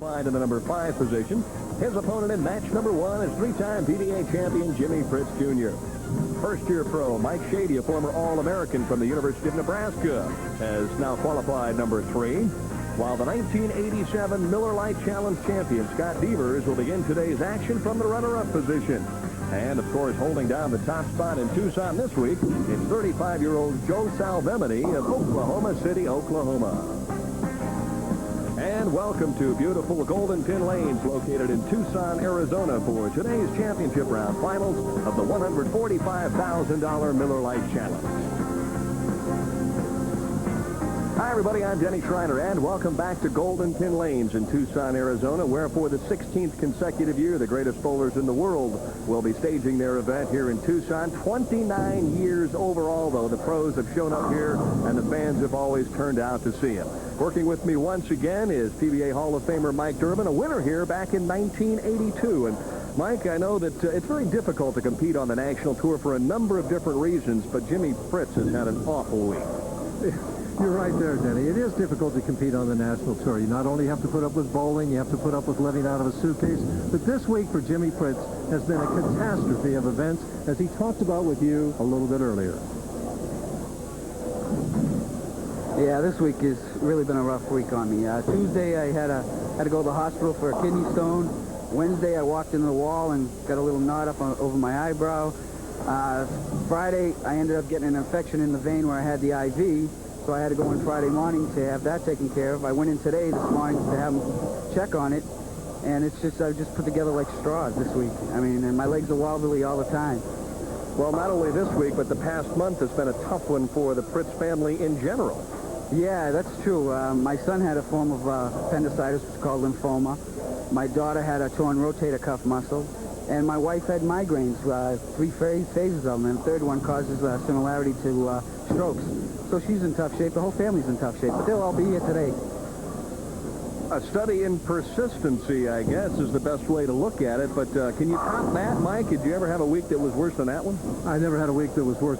In the number 5 position. His opponent in match number 1 is 3-time PBA champion Jimmie Pritts Jr. First-year pro Mike Shady, a former All-American from the University of Nebraska, has now qualified number 3. While the 1987 Miller Lite Challenge champion Scott Devers will begin today's action from the runner-up position. And, of course, holding down the top spot in Tucson this week, it's 35-year-old Joe Salvemini of Oklahoma City, Oklahoma. And welcome to beautiful Golden Pin Lanes located in Tucson, Arizona for today's championship round finals of the $145,000 Miller Lite Challenge. Hi, everybody. I'm Denny Schreiner, and welcome back to Golden Pin Lanes in Tucson, Arizona, where for the 16th consecutive year, the greatest bowlers in the world will be staging their event here in Tucson. 29 years overall, though. The pros have shown up here, and the fans have always turned out to see them. Working with me once again is PBA Hall of Famer Mike Durbin, a winner here back in 1982. And Mike, I know that it's very difficult to compete on the national tour for a number of different reasons, but Jimmie Pritts has had an awful week. You're right there, Denny. It is difficult to compete on the national tour. You not only have to put up with bowling, you have to put up with living out of a suitcase. But this week for Jimmie Pritts has been a catastrophe of events, as he talked about with you a little bit earlier. Yeah, this week has really been a rough week on me. Tuesday, I had to go to the hospital for a kidney stone. Wednesday, I walked into the wall and got a little knot up over my eyebrow. Friday, I ended up getting an infection in the vein where I had the IV. So I had to go in Friday morning to have that taken care of. I went in today this morning to have them check on it, and it's just I've just put together like straws this week. I mean, and my legs are wobbly all the time. Well, not only this week, but the past month has been a tough one for the Pritts family in general. Yeah, that's true. My son had a form of appendicitis, which is called lymphoma. My daughter had a torn rotator cuff muscle, and my wife had migraines, 3 phases of them, and the third one causes a similarity to strokes. So she's in tough shape. The whole family's in tough shape, but they'll all be here today. A study in persistency, I guess, is the best way to look at it. But can you top that, Mike? Did you ever have a week that was worse than that one? I never had a week that was worse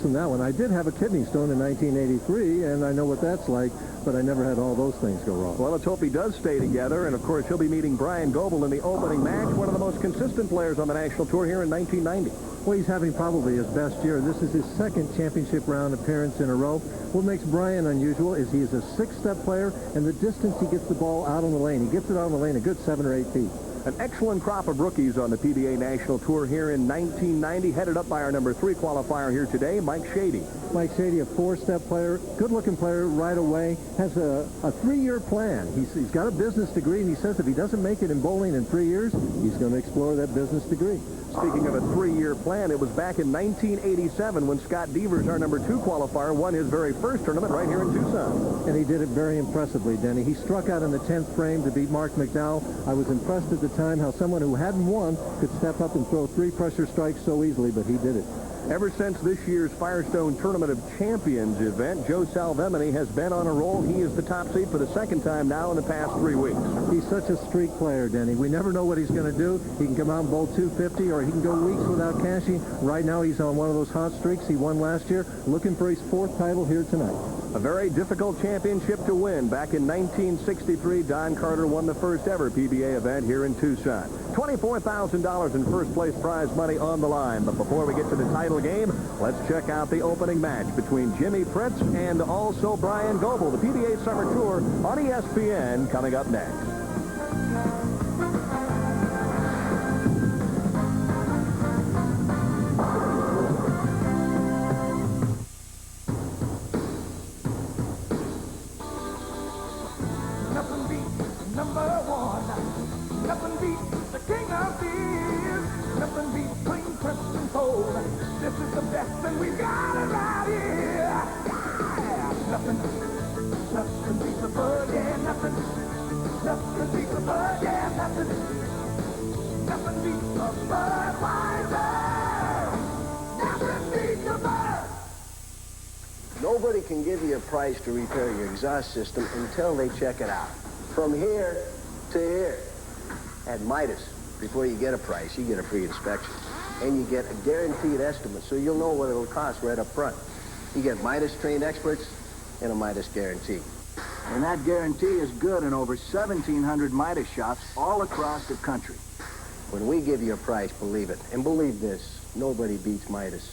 than that one. I did have a kidney stone in 1983, and I know what that's like, but I never had all those things go wrong. Well, let's hope he does stay together. And, of course, he'll be meeting Bryan Goebel in the opening match, one of the most consistent players on the national tour here in 1990. Well, he's having probably his best year. This is his second championship round appearance in a row. What makes Bryan unusual is he is a 6-step player, and the distance he gets the ball out on the lane. He gets it out on the lane a good 7 or 8 feet. An excellent crop of rookies on the PBA National Tour here in 1990, headed up by our number 3 qualifier here today, Mike Shady. Mike Shady, a 4-step player, good-looking player right away, has a 3-year plan. He's got a business degree, and he says if he doesn't make it in bowling in 3 years, he's going to explore that business degree. Speaking of a 3-year plan, it was back in 1987 when Scott Devers, our number 2 qualifier, won his very first tournament right here in Tucson. And he did it very impressively, Denny. He struck out in the 10th frame to beat Mark McDowell. I was impressed at the time how someone who hadn't won could step up and throw 3 pressure strikes so easily, but he did it. Ever since this year's Firestone Tournament of Champions event, Joe Salvemini has been on a roll. He is the top seed for the 2nd time now in the past 3 weeks. He's such a streak player, Denny. We never know what he's going to do. He can come out and bowl 250, or he can go weeks without cashing. Right now, he's on one of those hot streaks he won last year, looking for his 4th title here tonight. A very difficult championship to win. Back in 1963, Don Carter won the first ever PBA event here in Tucson. $24,000 in first-place prize money on the line. But before we get to the title game, let's check out the opening match between Jimmie Pritts and also Bryan Goebel. The PBA Summer Tour on ESPN coming up next. Nobody can give you a price to repair your exhaust system until they check it out. From here to here. At Midas, before you get a price, you get a free inspection. And you get a guaranteed estimate, so you'll know what it'll cost right up front. You get Midas trained experts and a Midas guarantee. And that guarantee is good in over 1,700 Midas shops all across the country. When we give you a price, believe it. And believe this, nobody beats Midas.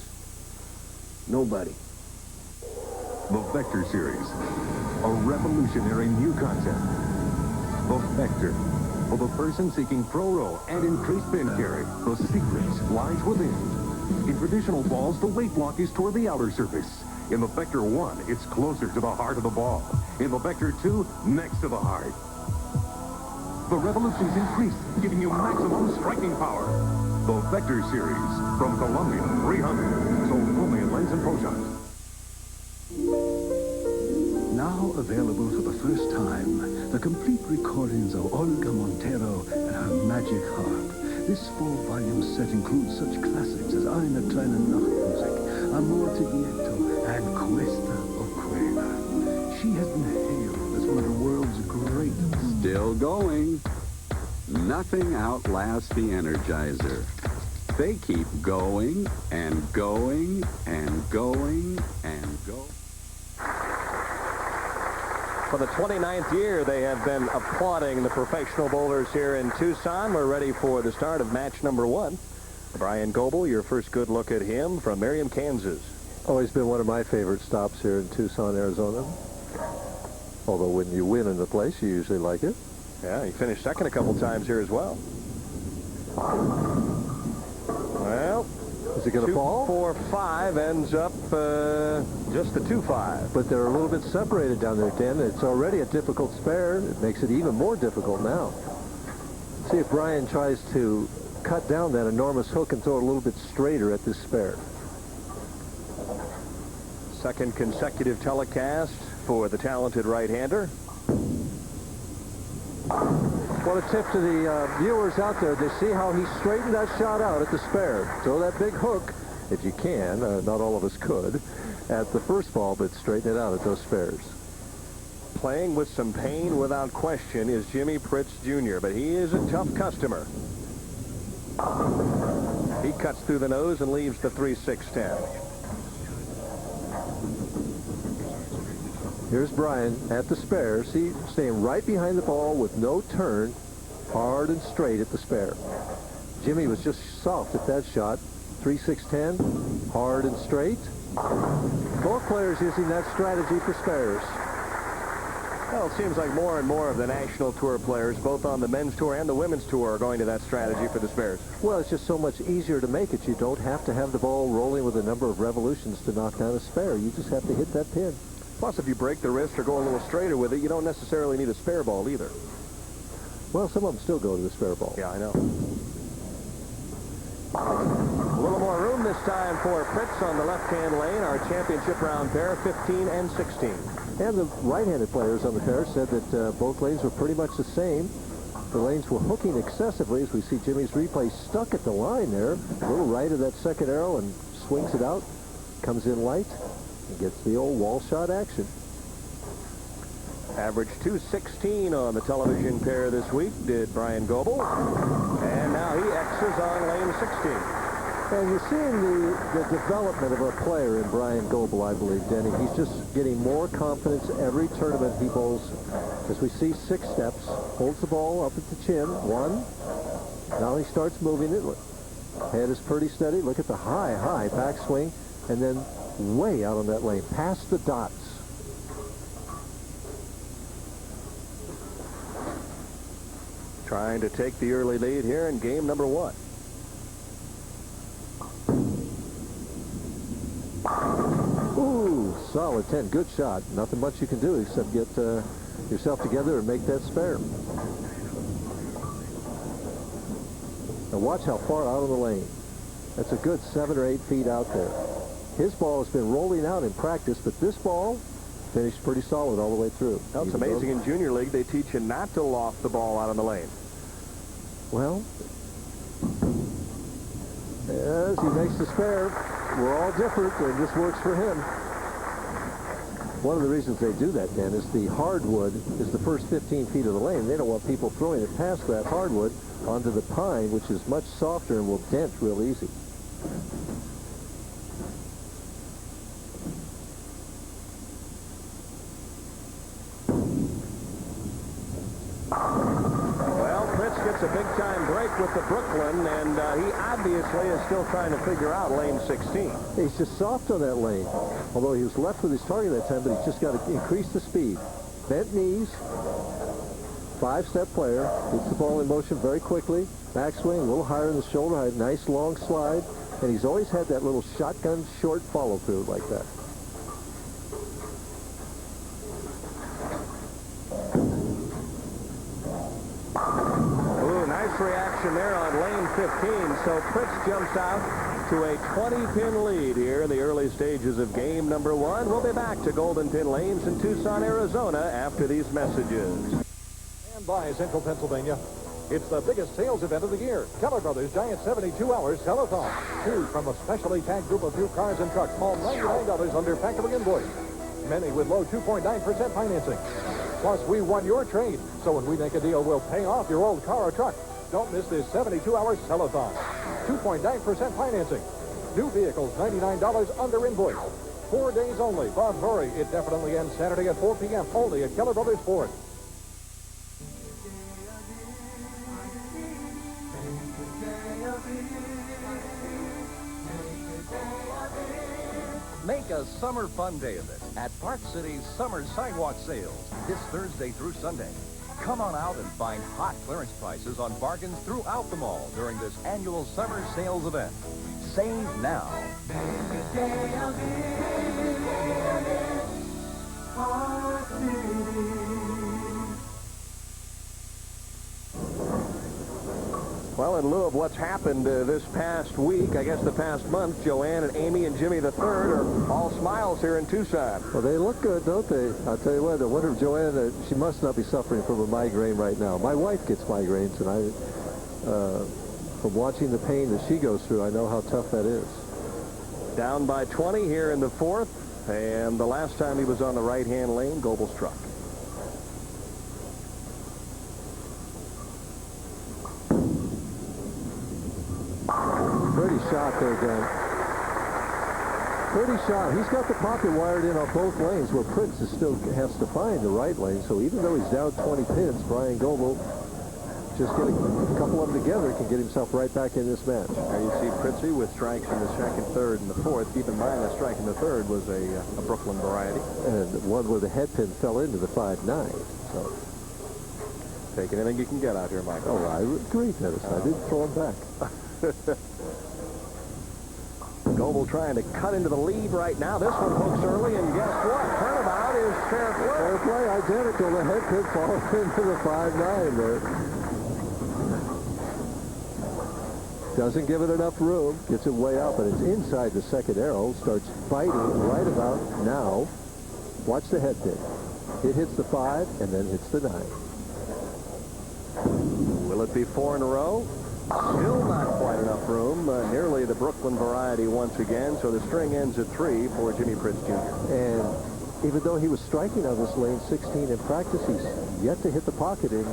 Nobody. The Vector Series, a revolutionary new concept. The Vector, for the person seeking pro roll and increased pin carry. The secret lies within. In traditional balls, the weight block is toward the outer surface. In the Vector 1, it's closer to the heart of the ball. In the Vector 2, next to the heart. The revolutions increase, giving you maximum striking power. The Vector Series, from Columbia 300, sold only in Lens and Pro Shops. Now available for the first time, the complete recordings of Olga Montero and her magic harp. This 4-volume set includes such classics as Eine kleine Nachtmusik, Amor te Quieto, and Cuesta o Cueva. She has been hailed as one of the world's greatest. Still going. Nothing outlasts the Energizer. They keep going and going and going and going. For the 29th year, they have been applauding the professional bowlers here in Tucson. We're ready for the start of match number 1. Bryan Goebel, your first good look at him from Merriam, Kansas. Always been one of my favorite stops here in Tucson, Arizona. Although when you win in the place, you usually like it. Yeah, he finished second a couple times here as well. Well, is he going to fall? 2-4-5 ends up just the 2-5. But they're a little bit separated down there, Dan. It's already a difficult spare. It makes it even more difficult now. See if Bryan tries to cut down that enormous hook and throw it a little bit straighter at this spare. Second consecutive telecast for the talented right-hander. Well, a tip to the viewers out there, they see how he straightened that shot out at the spare. Throw that big hook, if you can, not all of us could, at the first ball, but straighten it out at those spares. Playing with some pain without question is Jimmie Pritts Jr., but he is a tough customer. He cuts through the nose and leaves the 3-6-10. Here's Bryan at the spare. See, staying right behind the ball with no turn, hard and straight at the spare. Jimmie was just soft at that shot. 3-6-10, hard and straight. Both players using that strategy for spares. Well, it seems like more and more of the National Tour players, both on the men's tour and the women's tour, are going to that strategy for the spares. Well, it's just so much easier to make it. You don't have to have the ball rolling with a number of revolutions to knock down a spare. You just have to hit that pin. Plus, if you break the wrist or go a little straighter with it, you don't necessarily need a spare ball either. Well, some of them still go to the spare ball. Yeah, I know. A little more room this time for Pritts on the left-hand lane. Our championship round pair, 15 and 16. And the right-handed players on the pair said that both lanes were pretty much the same. The lanes were hooking excessively, as we see Jimmie's replay stuck at the line there. A little right of that second arrow and swings it out. Comes in light and gets the old wall shot action. Average 216 on the television pair this week, did Bryan Goebel. And now he X's on lane 16. And you're seeing the development of a player in Bryan Goebel, I believe, Denny. He's just getting more confidence every tournament he bowls. As we see 6 steps, holds the ball up at the chin, 1. Now he starts moving it. Head is pretty steady. Look at the high backswing. And then way out on that lane, past the dots. Trying to take the early lead here in game number 1. Ooh, solid 10. Good shot. Nothing much you can do except get yourself together and make that spare. Now watch how far out on the lane. That's a good 7 or 8 feet out there. His ball has been rolling out in practice, but this ball finished pretty solid all the way through. Well, it's amazing in junior league they teach you not to loft the ball out on the lane. Well, as he makes the spare, we're all different, and this works for him. One of the reasons they do that, Dan, is the hardwood is the first 15 feet of the lane. They don't want people throwing it past that hardwood onto the pine, which is much softer and will dent real easy. gets a big-time break with the Brooklyn, and he obviously is still trying to figure out lane 16. He's just soft on that lane, although he was left with his target that time, but he's just got to increase the speed. Bent knees, 5-step player, gets the ball in motion very quickly, backswing, a little higher in the shoulder height, nice long slide, and he's always had that little shotgun short follow-through like that. Reaction there on lane 15, so Pritts jumps out to a 20-pin lead here in the early stages of game number 1. We'll be back to Golden Pin Lanes in Tucson, Arizona after these messages. And by Central Pennsylvania, it's the biggest sales event of the year. Keller Brothers Giant 72-hour Sell-A-Thon. Choose from a specially tagged group of new cars and trucks, all $99 under factory invoice. Many with low 2.9% financing. Plus, we won your trade, so when we make a deal, we'll pay off your old car or truck. Don't miss this 72-hour Sell-A-Thon. 2.9% financing. New vehicles, $99 under invoice. 4 days only. But hurry, it definitely ends Saturday at 4 p.m. only at Keller Brothers Ford. Make a summer fun day of it at Park City's Summer Sidewalk Sales this Thursday through Sunday. Come on out and find hot clearance prices on bargains throughout the mall during this annual summer sales event. Save now. Well, in lieu of what's happened this past week, I guess the past month, Joanne and Amy and Jimmy the Third are all smiles here in Tucson. Well, they look good, don't they? I'll tell you what, I wonder if Joanne, she must not be suffering from a migraine right now. My wife gets migraines, and from watching the pain that she goes through, I know how tough that is. Down by 20 here in the 4th, and the last time he was on the right-hand lane, Goebel struck. Pretty shot there, Dan. Pretty shot. He's got the pocket wired in on both lanes, where Pritts still has to find the right lane. So even though he's down 20 pins, Bryan Goebel, just get a couple of them together, can get himself right back in this match. There you see Prittsy with strikes in the 2nd, 3rd, and the 4th. Keep in mind, the strike in the 3rd was a Brooklyn variety. And one where the head pin fell into the 5-9. So take anything you can get out here, Michael. Oh, I agree, Dennis. I didn't throw him back. Goebel trying to cut into the lead right now. This one hooks early, and guess what? Turnabout is fair play. Fair play, identical. The head pin falls into the 5-9 there. Doesn't give it enough room. Gets it way out, but it's inside the 2nd arrow. Starts fighting right about now. Watch the head pin. It hits the 5 and then hits the 9. Will it be 4 in a row? Still not quite enough room. Nearly the Brooklyn variety once again. So the string ends at 3 for Jimmie Pritts Jr. And even though he was striking on this lane 16 in practice, he's yet to hit the pocket in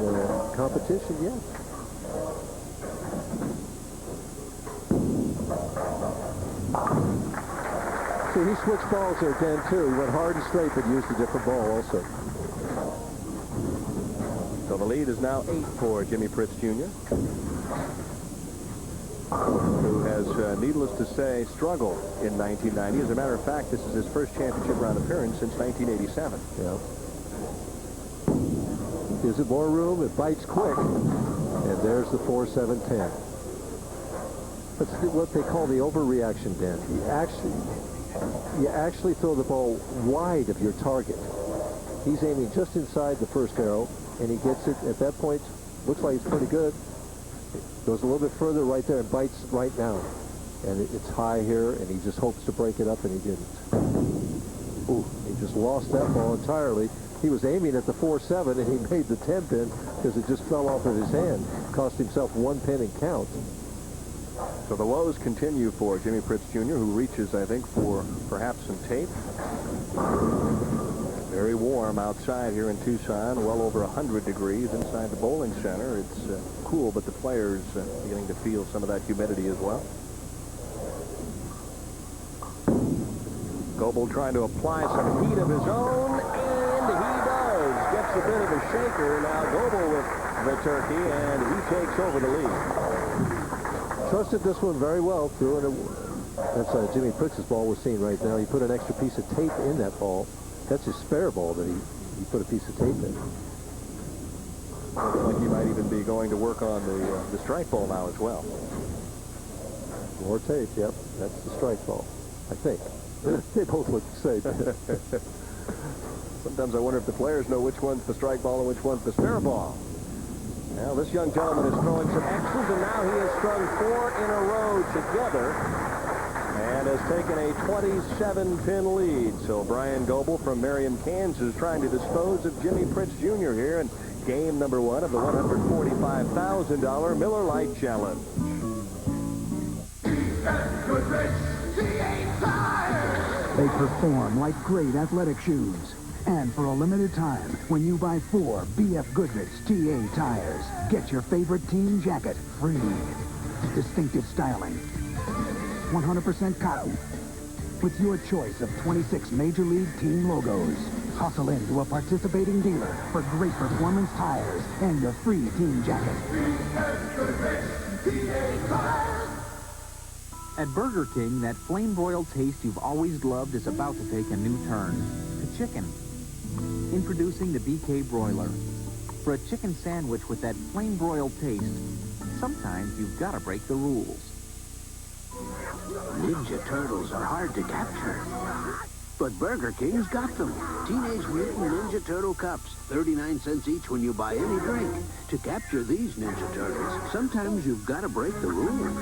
competition yet. So he switched balls there again, too. He went hard and straight, but used a different ball also. So the lead is now 8 for Jimmie Pritts Jr., who has, needless to say, struggled in 1990. As a matter of fact, this is his first championship round appearance since 1987. Yeah. Gives it more room. It bites quick. And there's the 4-7-10. That's what they call the overreaction, Dan. You actually throw the ball wide of your target. He's aiming just inside the 1st arrow, and he gets it at that point. Looks like it's pretty good. Goes a little bit further right there and bites right now. And it's high here, and he just hopes to break it up, and he didn't. Ooh, he just lost that ball entirely. He was aiming at the 4-7, and he made the 10 pin because it just fell off of his hand. Cost himself 1 pin and count. So the woes continue for Jimmie Pritts Jr., who reaches, I think, for perhaps some tape. Very warm outside here in Tucson, well over 100 degrees inside the bowling center. It's cool, but the players beginning to feel some of that humidity as well. Goebel trying to apply some heat of his own, and he does. Gets a bit of a shaker. Now Goebel with the turkey, and he takes over the lead. Trusted this one very well. Threw it. That's Jimmie Pritts' ball we're seeing right now. He put an extra piece of tape in that ball. That's his spare ball that he put a piece of tape in. Looks like he might even be going to work on the strike ball now as well. More tape, yep. That's the strike ball, I think. They both look the same. Sometimes I wonder if the players know which one's the strike ball and which one's the spare ball. Now, this young gentleman is throwing some X's, and now he has strung 4 in a row together and has taken a 27-pin lead. So Bryan Goebel from Merriam, Kansas, trying to dispose of Jimmie Pritts Jr. here in game number 1 of the $145,000 Miller Lite Challenge. They perform like great athletic shoes. And for a limited time, when you buy 4 B.F. Goodrich TA tires, get your favorite team jacket free. Distinctive styling. 100% cotton. With your choice of 26 Major League team logos. Hustle into a participating dealer for great performance tires and your free team jacket. At Burger King, that flame-broiled taste you've always loved is about to take a new turn to chicken. Introducing the BK Broiler. For a chicken sandwich with that flame-broiled taste, sometimes you've got to break the rules. Ninja Turtles are hard to capture. But Burger King's got them. Teenage Mutant Ninja Turtle cups. 39 cents each when you buy any drink. To capture these Ninja Turtles, sometimes you've got to break the rules.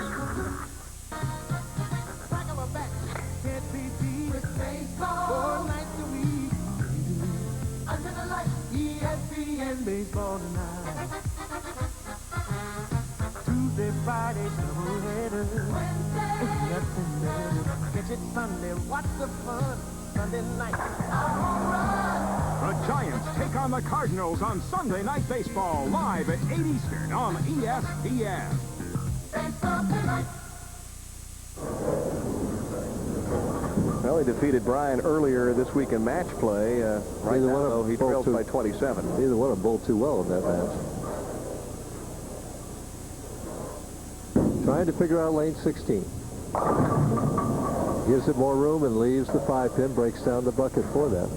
Baseball tonight. Tuesday, Friday, doubleheader. Wednesday, ain't nothing better. Catch it Sunday, watch the fun. Sunday night, the Giants take on the Cardinals on Sunday Night Baseball, live at 8 Eastern on ESPN. Baseball tonight. Well, he defeated Bryan earlier this week in match play. Right now, though, he trails by 27. Neither one of them bowled too well in that match. Trying to figure out lane 16. Gives it more room and leaves the 5-pin, breaks down the bucket for that.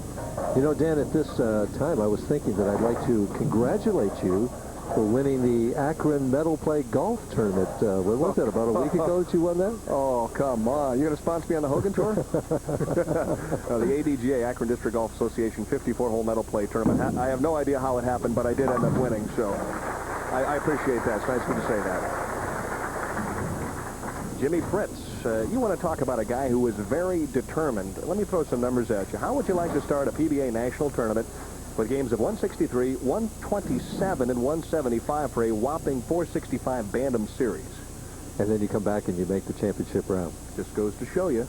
You know, Dan, at this time, I was thinking that I'd like to congratulate you for winning the Akron Metal Play Golf Tournament. When was that, about a week ago that you won that? Oh, come on. You're going to sponsor me on the Hogan Tour? The ADGA, Akron District Golf Association 54-hole Metal Play Tournament. I have no idea how it happened, but I did end up winning, so I appreciate that. It's nice of you to say that. Jimmie Pritts, you want to talk about a guy who was very determined. Let me throw some numbers at you. How would you like to start a PBA national tournament with games of 163, 127, and 175 for a whopping 465 Bantam series? And then you come back and you make the championship round. Just goes to show you.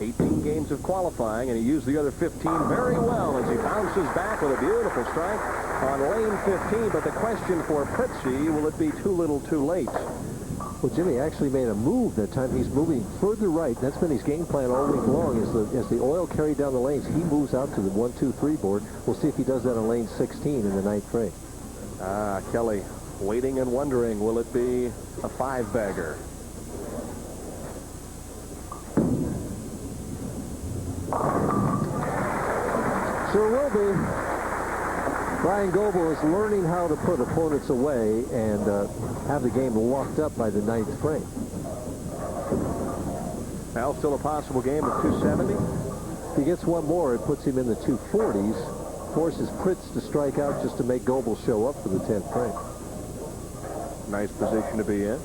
18 games of qualifying, and he used the other 15 very well as he bounces back with a beautiful strike on lane 15. But the question for Prittsy, will it be too little too late? Well, Jimmie actually made a move that time. He's moving further right. That's been his game plan all week long. As the oil carried down the lanes, he moves out to the 1-2-3 board. We'll see if he does that on lane 16 in the 9th frame. Kelly waiting and wondering, will it be a 5-bagger? Sure will be. Bryan Goebel is learning how to put opponents away and have the game locked up by the 9th frame. Now still a possible game of 270. If he gets one more, it puts him in the 240s. Forces Pritts to strike out just to make Goebel show up for the 10th frame. Nice position to be in.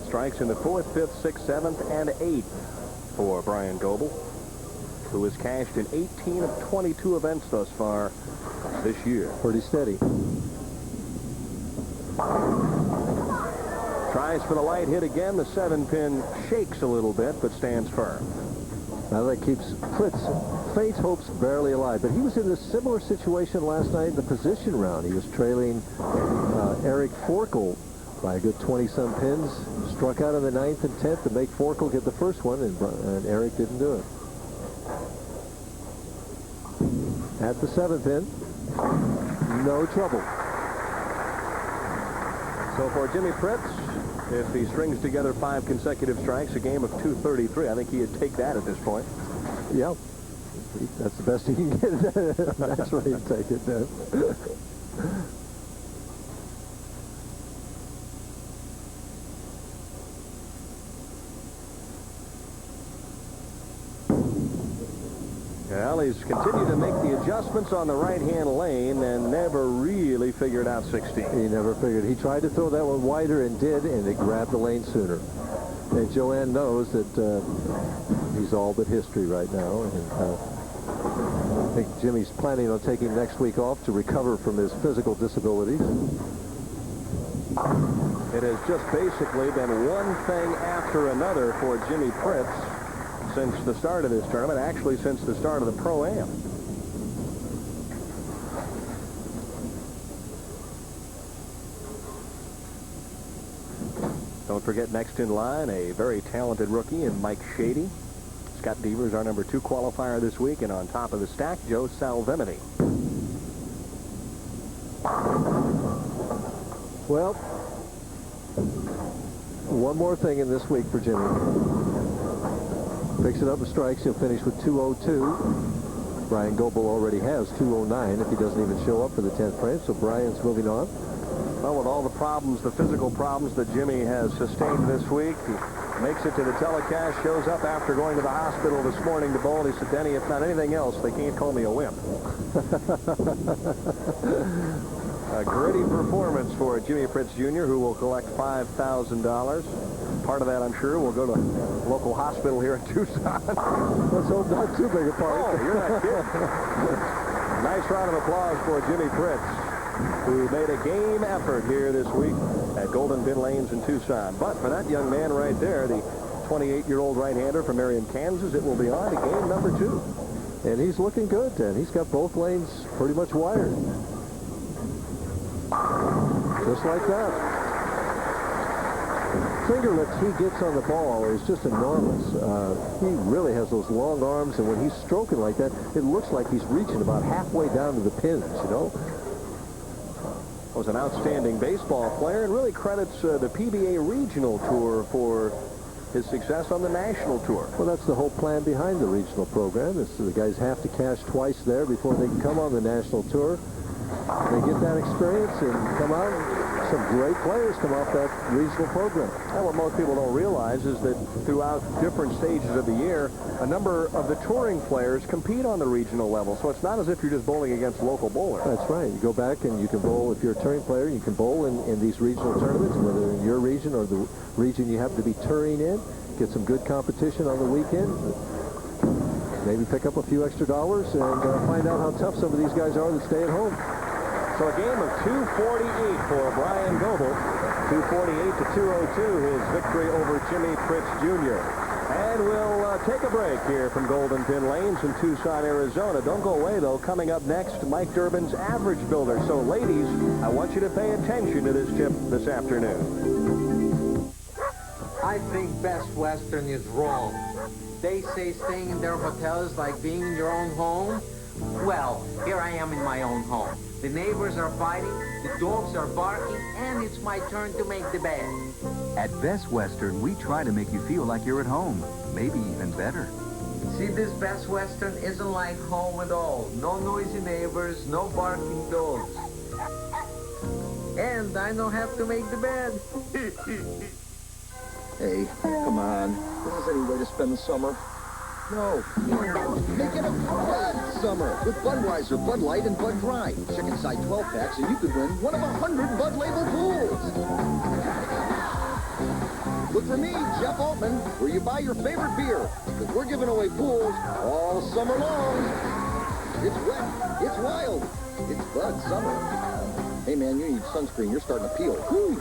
Strikes in the 4th, 5th, 6th, 7th, and 8th for Bryan Goebel, who has cashed in 18 of 22 events thus far this year. Pretty steady. Tries for the light hit again. The 7-pin shakes a little bit, but stands firm. Now that keeps Pritts' faint hopes barely alive. But he was in a similar situation last night in the position round. He was trailing Eric Forkel by a good 20-some pins. Struck out in the 9th and 10th to make Forkel get the first one, and Eric didn't do it. At the 7th pin. no trouble. So for Jimmie Pritts, if he strings together 5 consecutive strikes, a game of 233, I think he'd take that at this point. Yeah. That's the best he can get. That's where he'd take it there. Well, he's continued to make the adjustments on the right-hand lane and never really figured out 16. He never figured. He tried to throw that one wider and did, and it grabbed the lane sooner. And Joanne knows that he's all but history right now. And I think Jimmy's planning on taking next week off to recover from his physical disabilities. It has just basically been one thing after another for Jimmie Pritts since the start of this tournament, actually since the start of the Pro-Am. Don't forget, next in line, a very talented rookie in Mike Shady. Scott Devers, our number 2 qualifier this week, and on top of the stack, Joe Salvemini. Well, one more thing in this week for Jimmie. Picks it up with strikes. He'll finish with 202. Bryan Goebel already has 209 if he doesn't even show up for the 10th frame. So Bryan's moving on. Well, with all the problems, the physical problems that Jimmie has sustained this week, he makes it to the telecast, shows up after going to the hospital this morning to bowl. He said, Denny, if not anything else, they can't call me a wimp. A gritty performance for Jimmie Pritts Jr., who will collect $5,000. Part of that, I'm sure, will go to a local hospital here in Tucson. Let's hope not too big a part. Oh, you're not kidding. Nice round of applause for Jimmie Pritts, who made a game effort here this week at Golden Pin Lanes in Tucson. But for that young man right there, the 28-year-old right-hander from Marion, Kansas, it will be on to game number 2. And he's looking good, Dan. He's got both lanes pretty much wired. Just like that. Finger lift he gets on the ball is just enormous. He really has those long arms, and when he's stroking like that, it looks like he's reaching about halfway down to the pins, you know. Was an outstanding baseball player and really credits the PBA Regional Tour for his success on the National Tour. Well, that's the whole plan behind the regional program. Is the guys have to cash twice there before they can come on the National Tour. They get that experience and come out. Some great players come off that regional program. And what most people don't realize is that throughout different stages of the year, a number of the touring players compete on the regional level. So it's not as if you're just bowling against local bowlers. That's right. You go back and you can bowl, if you're a touring player, you can bowl in these regional tournaments, whether in your region or the region you happen to be touring in. Get some good competition on the weekend. Maybe pick up a few extra dollars and find out how tough some of these guys are that stay at home. So a game of 248 for Bryan Goebel. 248 to 202, his victory over Jimmie Pritts Jr. And we'll take a break here from Golden Pin Lanes in Tucson, Arizona. Don't go away, though. Coming up next, Mike Durbin's Average Builder. So, ladies, I want you to pay attention to this tip this afternoon. I think Best Western is wrong. They say staying in their hotel is like being in your own home. Well, here I am in my own home. The neighbors are fighting, the dogs are barking, and it's my turn to make the bed. At Best Western, we try to make you feel like you're at home, maybe even better. See, this Best Western isn't like home at all. No noisy neighbors, no barking dogs. And I don't have to make the bed. Hey, come on. This is any way to spend the summer. No. Make it a Bud summer with Budweiser, Bud Light, and Bud Dry. Chicken side 12-packs, and you could win one of 100 Bud label pools. Look for me, Jeff Altman, where you buy your favorite beer, because we're giving away pools all summer long. It's wet. It's wild. It's Bud summer. Hey, man, you need sunscreen. You're starting to peel. Woo!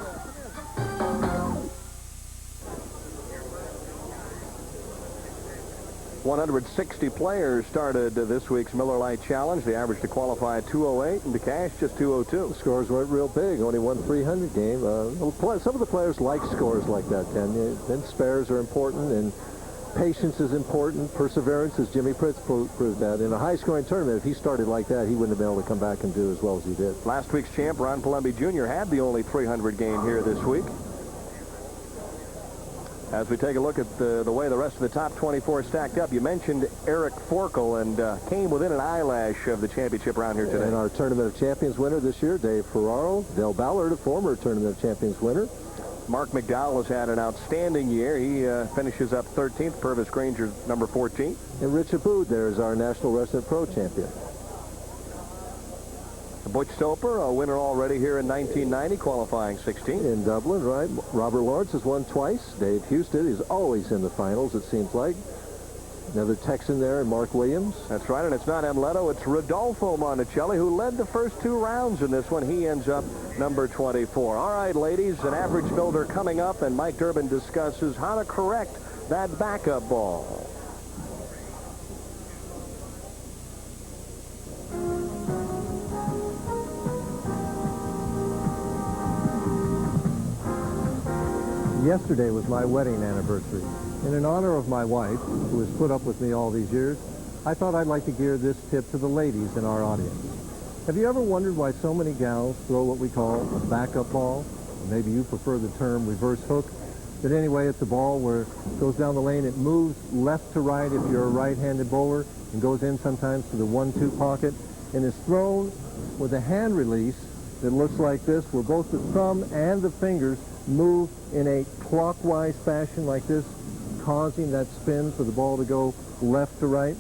160 players started this week's Miller Lite Challenge. The average to qualify 208 and to cash just 202. The scores weren't real big. Only won 300 game. Some of the players like scores like that, Ken. Then spares are important, and Patience is important. Perseverance, as Jimmie Pritts proved that. In a high-scoring tournament, if he started like that, he wouldn't have been able to come back and do as well as he did. Last week's champ, Ron Palumbi Jr., had the only 300 game here this week. As we take a look at the way the rest of the top 24 stacked up, you mentioned Eric Forkel, and came within an eyelash of the championship round here today. And our Tournament of Champions winner this year, Dave Ferraro. Del Ballard, a former Tournament of Champions winner. Mark McDowell has had an outstanding year. He finishes up 13th. Purvis Granger, number 14. And Rich Aboud there is our National Resident Pro champion. Butch Stoper, a winner already here in 1990, qualifying 16th. In Dublin, right. Robert Lawrence has won twice. Dave Houston is always in the finals, it seems like. Another Texan there, and Mark Williams. That's right, and it's not Emleto, it's Rodolfo Monticelli, who led the first 2 rounds in this one. He ends up number 24. All right, ladies, an average builder coming up, and Mike Durbin discusses how to correct that backup ball. Yesterday was my wedding anniversary. And in honor of my wife, who has put up with me all these years, I thought I'd like to gear this tip to the ladies in our audience. Have you ever wondered why so many gals throw what we call a backup ball? Maybe you prefer the term reverse hook. But anyway, it's a ball where it goes down the lane. It moves left to right if you're a right-handed bowler, and goes in sometimes to the 1-2 pocket, and is thrown with a hand release that looks like this, where both the thumb and the fingers move in a clockwise fashion like this, causing that spin for the ball to go left to right.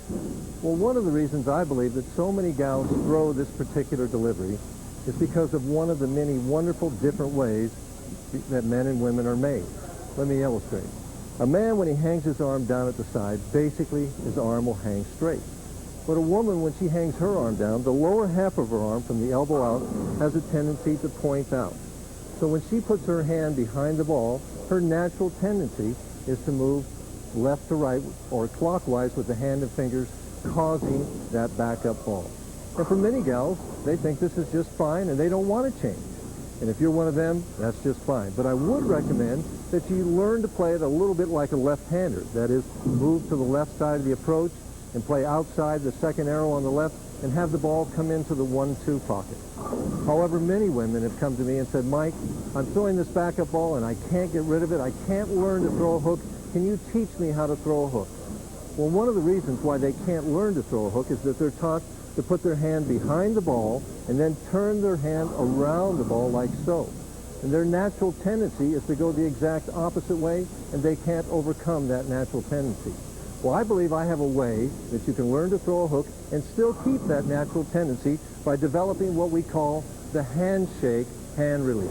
Well, one of the reasons I believe that so many gals throw this particular delivery is because of one of the many wonderful different ways that men and women are made. Let me illustrate. A man, when he hangs his arm down at the side, basically his arm will hang straight. But a woman, when she hangs her arm down, the lower half of her arm from the elbow out has a tendency to point out. So when she puts her hand behind the ball, her natural tendency is to move left to right or clockwise with the hand and fingers, causing that backup ball. And for many gals, they think this is just fine and they don't want to change. And if you're one of them, that's just fine. But I would recommend that you learn to play it a little bit like a left-hander. That is, move to the left side of the approach and play outside the second arrow on the left and have the ball come into the 1-2 pocket. However, many women have come to me and said, Mike, I'm throwing this backup ball and I can't get rid of it. I can't learn to throw a hook. Can you teach me how to throw a hook? Well, one of the reasons why they can't learn to throw a hook is that they're taught to put their hand behind the ball and then turn their hand around the ball like so. And their natural tendency is to go the exact opposite way, and they can't overcome that natural tendency. Well, I believe I have a way that you can learn to throw a hook and still keep that natural tendency by developing what we call the handshake hand release.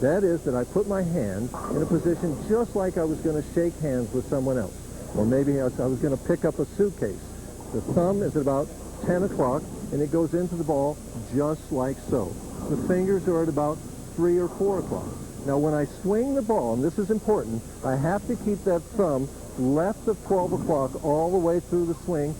That is that I put my hand in a position just like I was going to shake hands with someone else. Or maybe I was going to pick up a suitcase. The thumb is at about 10 o'clock, and it goes into the ball just like so. The fingers are at about 3 or 4 o'clock. Now, when I swing the ball, and this is important, I have to keep that thumb left of 12 o'clock all the way through the swing.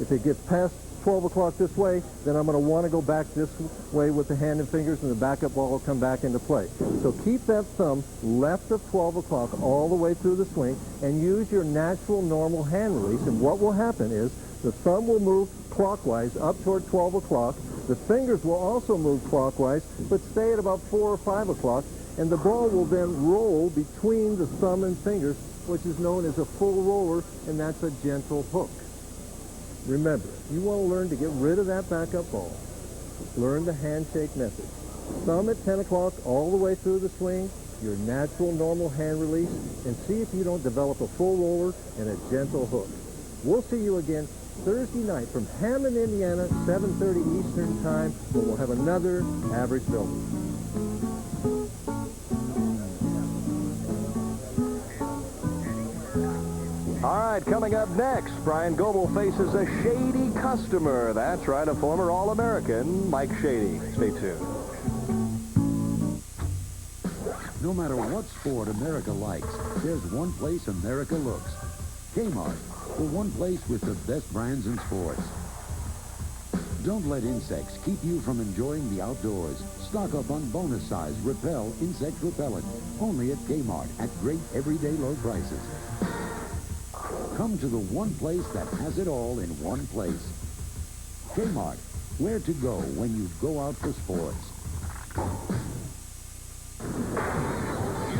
If it gets past 12 o'clock this way, then I'm going to want to go back this way with the hand and fingers, and the backup ball will come back into play. So keep that thumb left of 12 o'clock all the way through the swing, and use your natural, normal hand release, and what will happen is the thumb will move clockwise up toward 12 o'clock. The fingers will also move clockwise, but stay at about 4 or 5 o'clock, and the ball will then roll between the thumb and fingers, which is known as a full roller, and that's a gentle hook. Remember, you want to learn to get rid of that backup ball. Learn the handshake method. Thumb at 10 o'clock all the way through the swing, your natural, normal hand release, and see if you don't develop a full roller and a gentle hook. We'll see you again Thursday night from Hammond, Indiana, 7:30 Eastern Time, where we'll have another Average Builder. All right, coming up next, Bryan Goebel faces a Shady customer. That's right, a former All-American, Mike Shady. Stay tuned. No matter what sport America likes, there's one place America looks. Kmart, the one place with the best brands in sports. Don't let insects keep you from enjoying the outdoors. Stock up on bonus size Repel insect repellent. Only at Kmart at great everyday low prices. Come to the one place that has it all in one place. Kmart, where to go when you go out for sports. You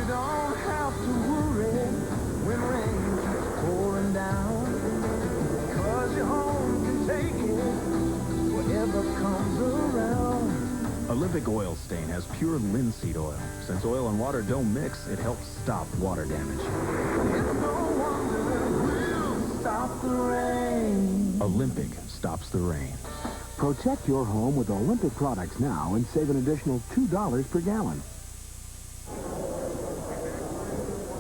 don't have to worry when rain keeps pouring down, 'cause your home can take it whatever comes around. Olympic Oil Stain has pure linseed oil. Since oil and water don't mix, it helps stop water damage. It's no wonder we'll stop the rain. Olympic stops the rain. Protect your home with Olympic products now and save an additional $2 per gallon.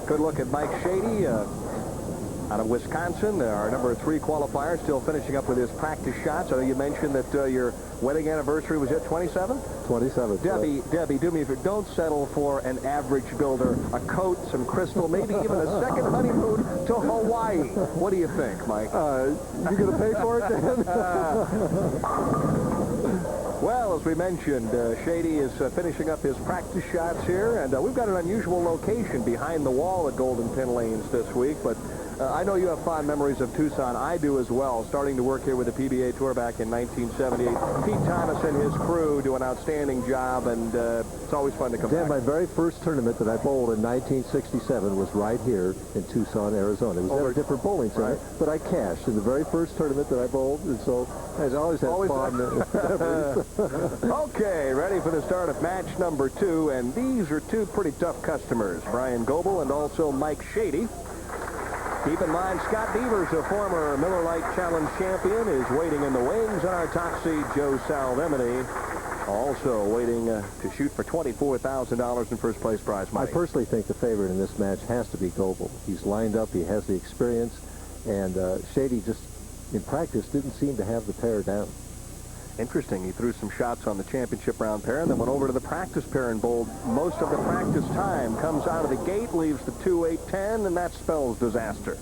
Good look at Mike Shady out of Wisconsin, our number 3 qualifier, still finishing up with his practice shots. I know you mentioned that your wedding anniversary was at 27? 27. Debbie, do me a favor. Don't settle for an average builder. A coat, some crystal, maybe even a second honeymoon to Hawaii. What do you think, Mike? You going to pay for it, Dan? Well, as we mentioned, Shady is finishing up his practice shots here, and we've got an unusual location behind the wall at Golden Pin Lanes this week, but I know you have fond memories of Tucson. I do as well, starting to work here with the PBA Tour back in 1978. Pete Thomas and his crew do an outstanding job, and it's always fun to come back. My very first tournament that I bowled in 1967 was right here in Tucson, Arizona. It was at a different bowling center, right. But I cashed in the very first tournament that I bowled, and so I always had fun memories. Okay, ready for the start of match number 2, and these are 2 pretty tough customers, Bryan Goebel and also Mike Shady. Keep in mind, Scott Beavers, a former Miller Lite Challenge champion, is waiting in the wings, and our top seed, Joe Salvemini, also waiting to shoot for $24,000 in first place prize money. I personally think the favorite in this match has to be Goebel. He's lined up, he has the experience, and Shady just, in practice, didn't seem to have the pair down. Interesting. He threw some shots on the championship round pair and then went over to the practice pair and bowled most of the practice time. Comes out of the gate, leaves the 2-8-10, and that spells disaster.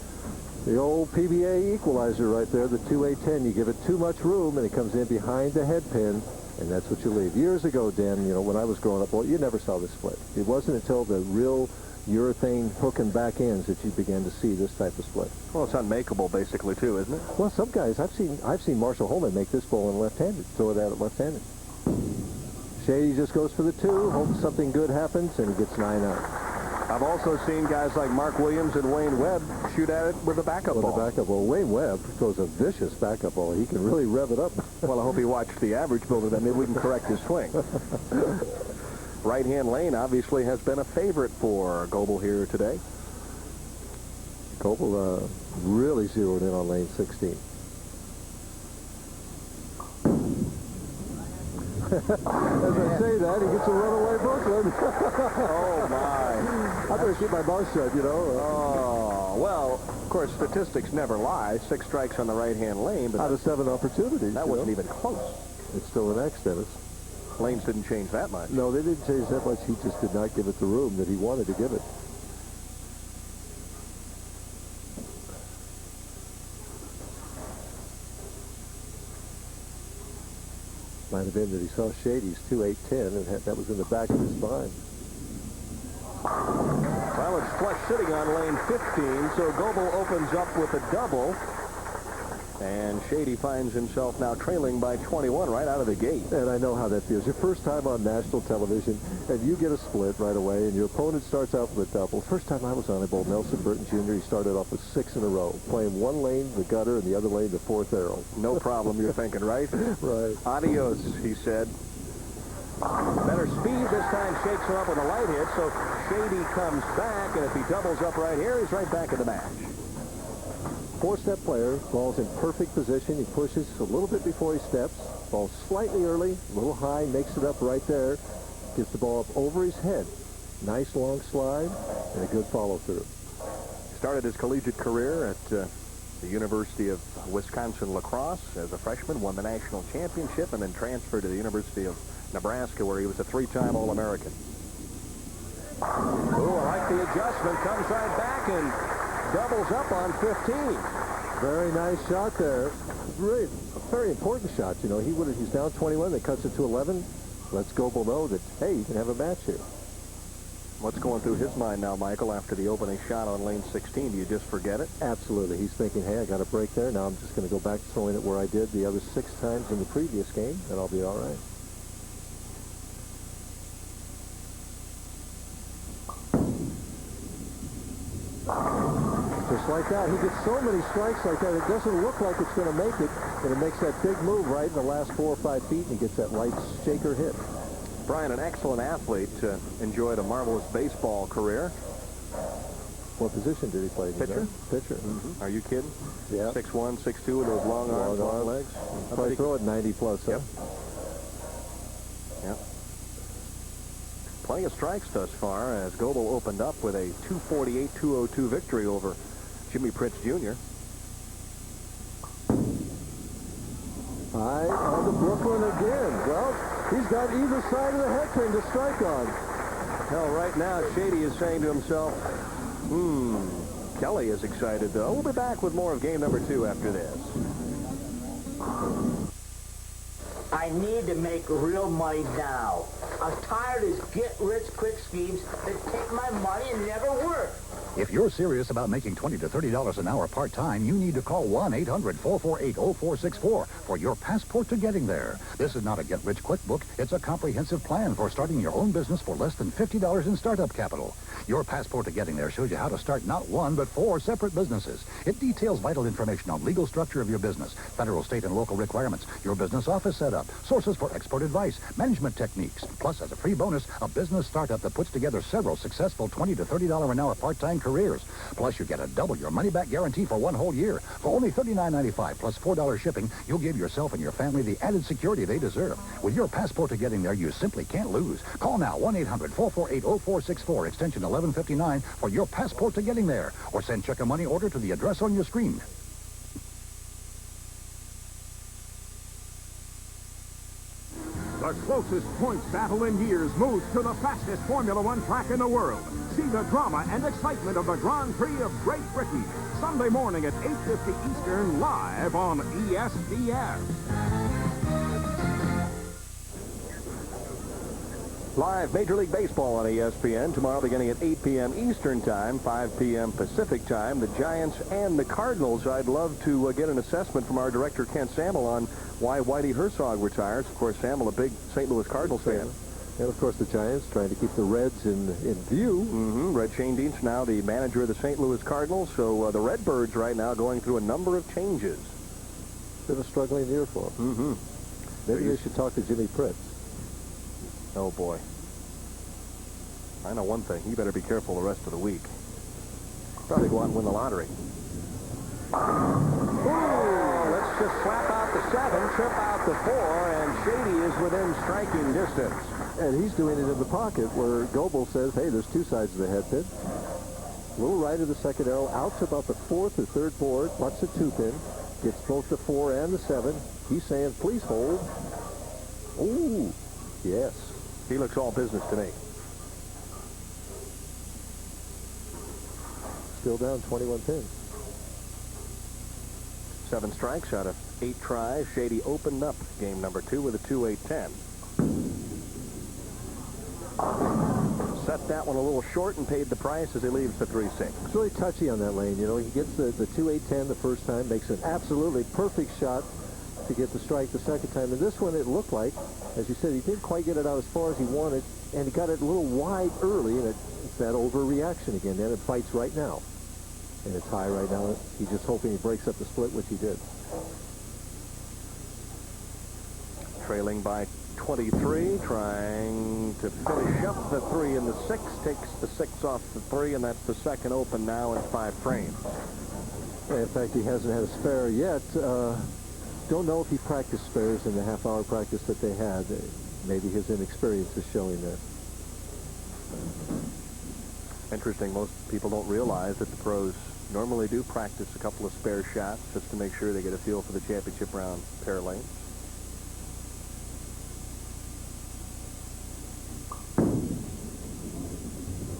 The old PBA equalizer right there, the 2-8-10. You give it too much room, and it comes in behind the head pin, and that's what you leave. Years ago, Dan, when I was growing up, well, you never saw this split. It wasn't until the real urethane hook and back ends that you began to see this type of split. Well, it's unmakeable, basically, too, isn't it? Well, some guys, I've seen Marshall Holman make this bowling left-handed, throw it out left-handed. Shady just goes for the 2, hopes something good happens, and he gets 9 out. I've also seen guys like Mark Williams and Wayne Webb shoot at it with a backup ball. With a backup ball. Wayne Webb throws a vicious backup ball. He can really rev it up. Well, I hope he watched the average builder, then maybe we can correct his swing. Right-hand lane obviously has been a favorite for Goebel here today. Goebel really zeroed in on lane 16. As I say that, he gets a runaway Brooklyn. Oh, my. I better keep my mouth shut, Oh, well, of course, statistics never lie. 6 strikes on the right-hand lane. But out of 7 opportunities. That wasn't even close. It's still an X, Dennis. Lanes didn't change that much. No, they didn't change that much. He just did not give it the room that he wanted to give it. Might have been that he saw Shady's 2-8-10, and that was in the back of his mind. Well, it's flush sitting on lane 15, so Goebel opens up with a double. And Shady finds himself now trailing by 21 right out of the gate. And I know how that feels. Your first time on national television, and you get a split right away, and your opponent starts out with a double. First time I was on, I bowled Nelson Burton Jr. He started off with 6 in a row, playing one lane, the gutter, and the other lane, the 4th arrow. No problem, you're thinking, right? Right. Adios, he said. Better speed this time, shakes him up with a light hit, so Shady comes back, and if he doubles up right here, he's right back in the match. 4-step player, ball's in perfect position. He pushes a little bit before he steps. Ball slightly early, a little high, makes it up right there. Gets the ball up over his head. Nice long slide and a good follow-through. Started his collegiate career at the University of Wisconsin Lacrosse as a freshman, won the national championship, and then transferred to the University of Nebraska, where he was a 3-time All-American. Oh, I like the adjustment. Comes right back and doubles up on 15. Very nice shot there. Really a very important shot. He's down 21. That cuts it to 11. Lets Goebel know that, hey, you can have a match here. What's going through his mind now, Michael, after the opening shot on lane 16? Do you just forget it? Absolutely. He's thinking, hey, I got a break there. Now I'm just going to go back to throwing it where I did the other 6 times in the previous game, and I'll be all right. Just like that. He gets so many strikes like that, it doesn't look like it's going to make it, and it makes that big move right in the last 4 or 5 feet, and he gets that light shaker hit. Bryan, an excellent athlete, enjoyed a marvelous baseball career. What position did he play? Pitcher. Pitcher. Mm-hmm. Are you kidding? Yeah. 6'1", 6'2", with those long arms, long legs. Probably throw it 90 plus. Yep. Yep. Plenty of strikes thus far as Goebel opened up with a 248-202 victory over Jimmie Pritts Jr. High on the Brooklyn again. Well, he's got either side of the head pin to strike on. Hell, right now, Shady is saying to himself, Kelly is excited, though. We'll be back with more of game number 2 after this. I need to make real money now. I'm tired of these get-rich-quick schemes that take my money and never work. If you're serious about making $20 to $30 an hour part-time, you need to call 1-800-448-0464 for your passport to getting there. This is not a get-rich-quick book. It's a comprehensive plan for starting your own business for less than $50 in startup capital. Your passport to getting there shows you how to start not 1, but 4 separate businesses. It details vital information on legal structure of your business, federal, state, and local requirements, your business office setup, sources for expert advice, management techniques, plus as a free bonus, a business startup that puts together several successful $20 to $30 an hour part-time careers. Plus, you get a double your money-back guarantee for 1 whole year. For only $39.95 plus $4 shipping, you'll give yourself and your family the added security they deserve. With your passport to getting there, you simply can't lose. Call now, 1-800-448-0464, extension 1159 for your passport to getting there. Or send check a money order to the address on your screen. The closest points battle in years moves to the fastest Formula One track in the world. See the drama and excitement of the Grand Prix of Great Britain. Sunday morning at 8:50 Eastern, live on ESPN. Live Major League Baseball on ESPN tomorrow beginning at 8 p.m. Eastern Time, 5 p.m. Pacific Time. The Giants and the Cardinals. I'd love to get an assessment from our director, Kent Samuel, on why Whitey Herzog retires. Of course, Samuel, a big St. Louis Cardinals fan. And, of course, the Giants trying to keep the Reds in view. Red Schoendienst now the manager of the St. Louis Cardinals. So the Redbirds right now going through a number of changes. Been a struggling year for them. Maybe they should talk to Jimmie Pritts. Oh, boy. I know one thing. You better be careful the rest of the week. Probably go out and win the lottery. Oh, let's just slap out the 7, trip out the 4, and Shady is within striking distance. And he's doing it in the pocket where Goebel says, hey, there's 2 sides of the head pin. A little right of the second arrow, out to about the 4th or 3rd board, butts a 2-pin, gets both the 4 and the 7. He's saying, please hold. Ooh, yes. He looks all business to me. Still down 21 pins. 7 strikes out of 8 tries. Shady opened up game number 2 with a 2-8-10. Set that one a little short and paid the price as he leaves the 3-6. It's really touchy on that lane. You know, he gets the 2-8-10 the first time, makes an absolutely perfect shot to get the strike the second time. And this one, it looked like, as you said, he didn't quite get it out as far as he wanted, and he got it a little wide early, and it's that overreaction again. Then it fights right now. And it's high right now. He's just hoping he breaks up the split, which he did. Trailing by 23, trying to finish up the 3 and the 6. Takes the 6 off the 3, and that's the second open now in 5 frames. Yeah, in fact, he hasn't had a spare yet. Don't know if he practiced spares in the half-hour practice that they had. Maybe his inexperience is showing that. Interesting, most people don't realize that the pros normally do practice a couple of spare shots just to make sure they get a feel for the championship round pair lanes.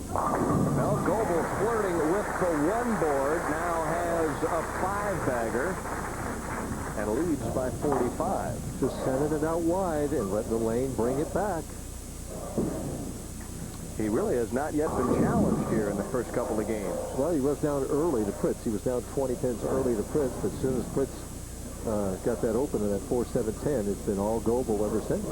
Well, Goebel flirting with the 1 board, now has a 5-bagger and leads by 45. Just sending it out wide and letting the lane bring it back. He really has not yet been challenged here in the first couple of games. Well, he was down early to Pritts. He was down 20 pins early to Pritts, but as soon as Pritts got that open in that 4-7-10, it's been all Goebel ever since.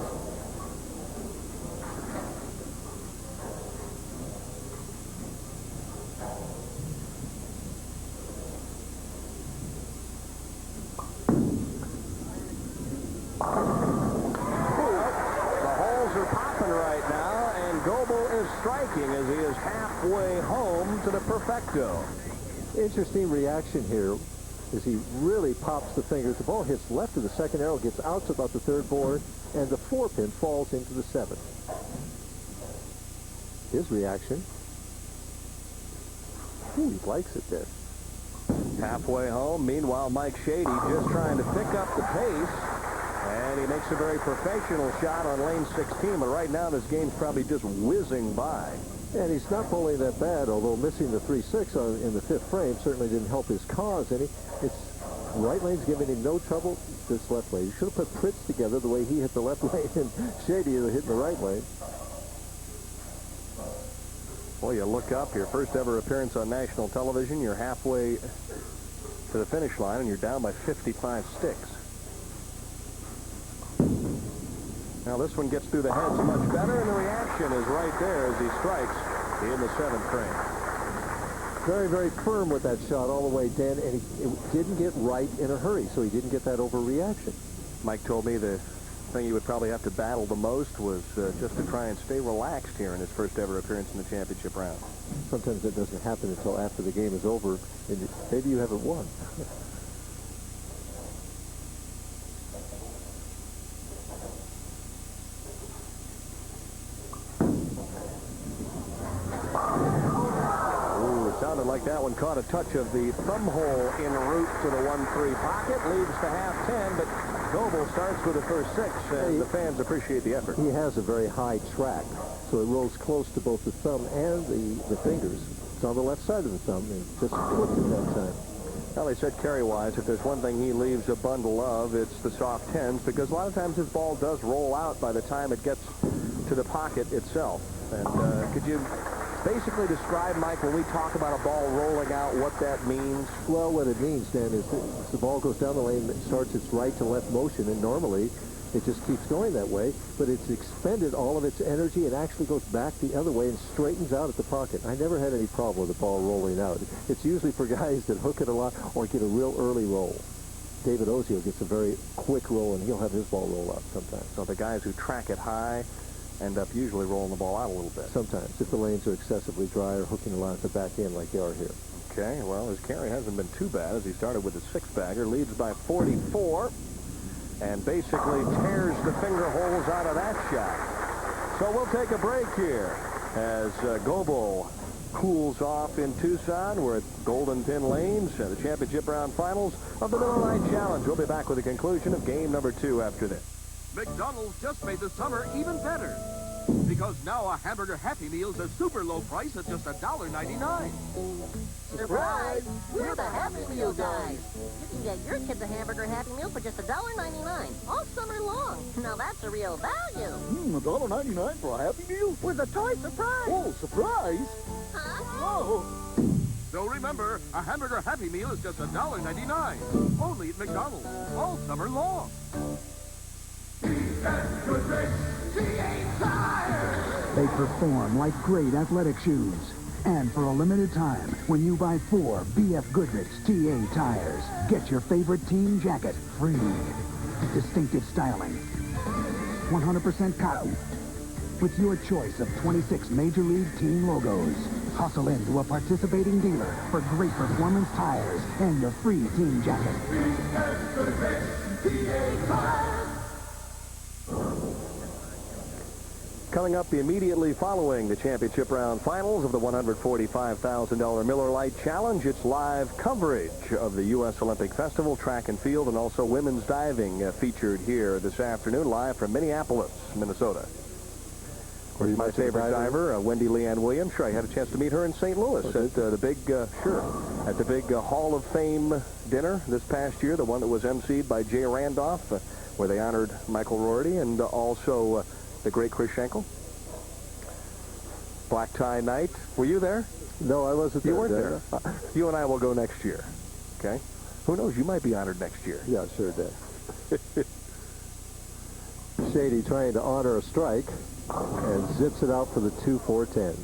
As he is halfway home to the perfecto. Interesting reaction here as he really pops the fingers. The ball hits left of the second arrow, gets out to about the third board, and the 4-pin falls into the 7th. His reaction. Ooh, he likes it there. Halfway home. Meanwhile, Mike Shady just trying to pick up the pace. And he makes a very professional shot on lane 16, but right now this game's probably just whizzing by. And he's not bowling that bad, although missing the 3-6 in the 5th frame certainly didn't help his cause any. It's right lane's giving him no trouble. This left lane. You should have put Pritts together the way he hit the left lane and Shady hit the right lane. Well, you look up, your first ever appearance on national television, you're halfway to the finish line, and you're down by 55 sticks. Now this one gets through the heads much better, and the reaction is right there as he strikes in the 7th frame. Very, very firm with that shot all the way, Dan, and it didn't get right in a hurry, so he didn't get that overreaction. Mike told me the thing you would probably have to battle the most was just to try and stay relaxed here in his first ever appearance in the championship round. Sometimes that doesn't happen until after the game is over, and maybe you haven't won. Like that one caught a touch of the thumb hole en route to the 1-3 pocket, leaves the half 10, but Goebel starts with the first 6, and the fans appreciate the effort. He has a very high track, so it rolls close to both the thumb and the fingers. It's on the left side of the thumb, and just flipped it that time. Well, they said carry-wise, if there's one thing he leaves a bundle of, it's the soft 10s, because a lot of times his ball does roll out by the time it gets to the pocket itself. And could you basically describe, Mike, when we talk about a ball rolling out, what that means? Well, what it means, Dan, is the ball goes down the lane, it starts its right to left motion, and normally it just keeps going that way, but it's expended all of its energy and actually goes back the other way and straightens out at the pocket. I never had any problem with the ball rolling out. It's usually for guys that hook it a lot or get a real early roll. David Ozio gets a very quick roll, and he'll have his ball roll out sometimes. So the guys who track it high end up usually rolling the ball out a little bit. Sometimes, if the lanes are excessively dry or hooking a lot at the back end like they are here. Okay, well, his carry hasn't been too bad as he started with a 6-bagger, leads by 44, and basically tears the finger holes out of that shot. So we'll take a break here as Goebel cools off in Tucson. We're at Golden Pin Lanes, the championship round finals of the Miller Lite Challenge. We'll be back with the conclusion of game number 2 after this. McDonald's just made the summer even better. Because now a hamburger Happy Meal's a super low price at just $1.99. Surprise! We're the Happy Meal guys. You can get your kids a hamburger Happy Meal for just $1.99 all summer long. Now that's a real value. $1.99 for a Happy Meal? With a toy surprise. Oh, surprise! Huh? Whoa! So remember, a hamburger Happy Meal is just $1.99. Only at McDonald's all summer long. They perform like great athletic shoes. And for a limited time, when you buy 4 B.F. Goodrich TA tires, get your favorite team jacket free. Distinctive styling. 100% cotton. With your choice of 26 Major League team logos. Hustle into a participating dealer for great performance tires and your free team jacket. B.F. Goodrich TA tires. Coming up immediately following the championship round finals of the $145,000 Miller Lite Challenge, it's live coverage of the U.S. Olympic Festival, track and field, and also women's diving featured here this afternoon, live from Minneapolis, Minnesota. Where's my favorite diver, Wendy Leanne Williams. Sure, I had a chance to meet her in St. Louis at the big Hall of Fame dinner this past year, the one that was emceed by Jay Randolph, where they honored Michael Rorty and also the great Chris Schenkel. Black tie night. Were you there? No, I wasn't there. You weren't there. You and I will go next year. Okay? Who knows? You might be honored next year. Yeah, sure did. Shady trying to honor a strike and zips it out for the 2-4-10.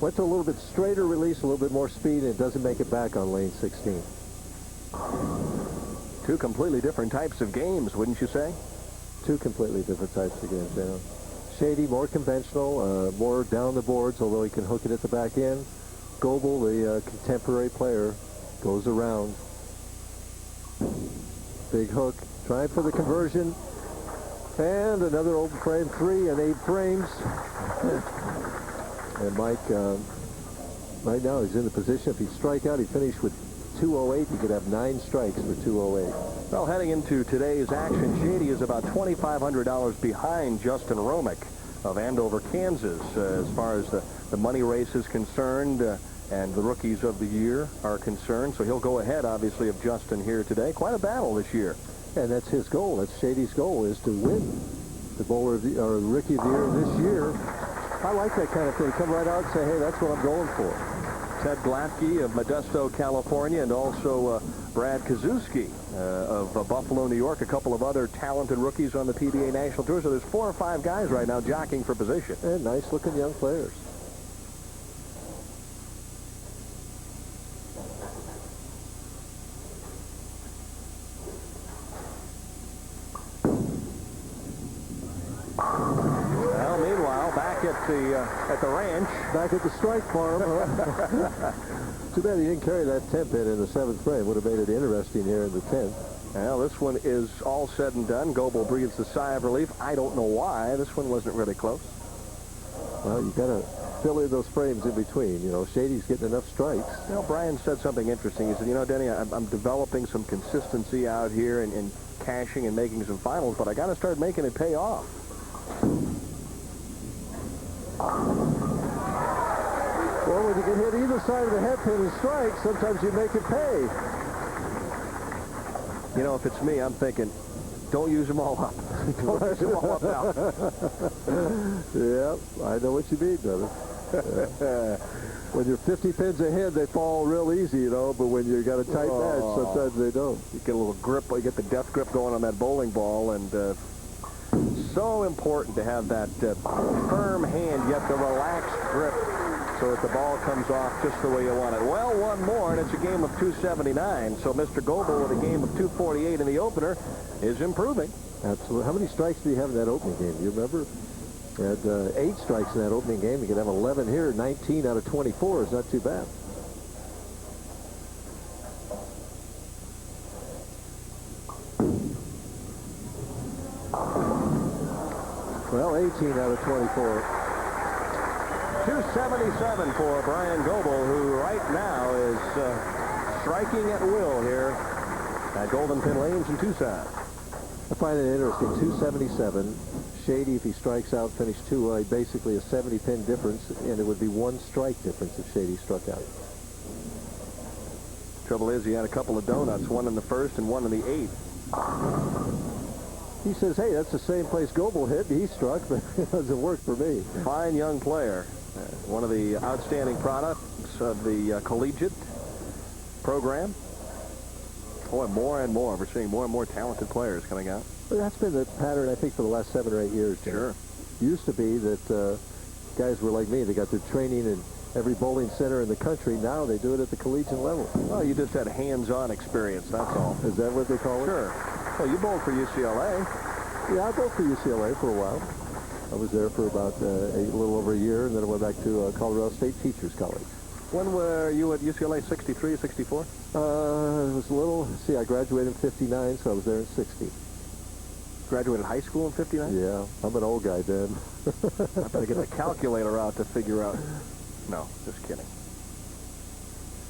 Went to a little bit straighter release, a little bit more speed, and it doesn't make it back on lane 16. Two completely different types of games, wouldn't you say? Two completely different types of games, yeah. Shady, more conventional, more down the boards, although he can hook it at the back end. Goebel, the contemporary player, goes around. Big hook, trying for the conversion. And another open frame, 3 and 8 frames. And Mike, right now, he's in the position. If he strike out, he finished with 208. He could have 9 strikes for 208. Well, heading into today's action, Shady is about $2,500 behind Justin Romick of Andover, Kansas, as far as the money race is concerned, and the rookies of the year are concerned. So he'll go ahead, obviously, of Justin here today. Quite a battle this year. And that's his goal. That's Shady's goal, is to win the bowler of the, or the rookie of the year this year. I like that kind of thing. Come right out and say, hey, that's what I'm going for. Ted Glatke of Modesto, California, and also Brad Kazuski of Buffalo, New York, a couple of other talented rookies on the PBA National Tour. So there's 4 or 5 guys right now jockeying for position. And nice-looking young players. Well, meanwhile, back at the ranch. Back at the strike farm. Too bad he didn't carry that 10 pin in the 7th frame. Would have made it interesting here in the 10th. Well, this one is all said and done. Goebel breathes a sigh of relief. I don't know why. This one wasn't really close. Well, you got to fill in those frames in between. You know, Shady's getting enough strikes. You know, Bryan said something interesting. He said, you know, Denny, I'm developing some consistency out here and cashing and making some finals, but I got to start making it pay off. Well, when you can hit either side of the head pin and strike, sometimes you make it pay. You know, if it's me, I'm thinking, don't use them all up. Don't use them all up now. Yep, I know what you mean, brother. When you're 50 pins ahead, they fall real easy, you know, but when you got a tight match, sometimes they don't. You get a little grip, you get the death grip going on that bowling ball, and so important to have that firm hand, yet the relaxed grip, so that the ball comes off just the way you want it. Well, one more, and it's a game of 279. So Mr. Goebel with a game of 248 in the opener is improving. Absolutely. How many strikes do you have in that opening game? Do you remember? You had 8 strikes in that opening game. You could have 11 here. 19 out of 24 is not too bad. Well, 18 out of 24. 277 for Bryan Goebel, who right now is striking at will here at Golden Pin Lanes in Tucson. I find it interesting. 277. Shady, if he strikes out, finished 2, basically a 70-pin difference, and it would be 1 strike difference if Shady struck out. Trouble is, he had a couple of donuts, one in the 1st and one in the 8th. He says, hey, that's the same place Goebel hit. He struck, but it doesn't work for me. Fine young player. One of the outstanding products of the collegiate program. Boy, more and more. We're seeing more and more talented players coming out. Well, that's been the pattern, I think, for the last 7 or 8 years. Sure. Used to be that guys were like me. They got their training in every bowling center in the country. Now they do it at the collegiate level. Well, you just had hands-on experience, that's all. Is that what they call it? Sure. Well, you bowled for UCLA. Yeah, I bowled for UCLA for a while. I was there for about a little over a year, and then I went back to Colorado State Teachers College. When were you at UCLA, 63, 64? It was a little, see, I graduated in 59, so I was there in 60. Graduated high school in 59? Yeah, I'm an old guy then. I better get the calculator out to figure out. No, just kidding.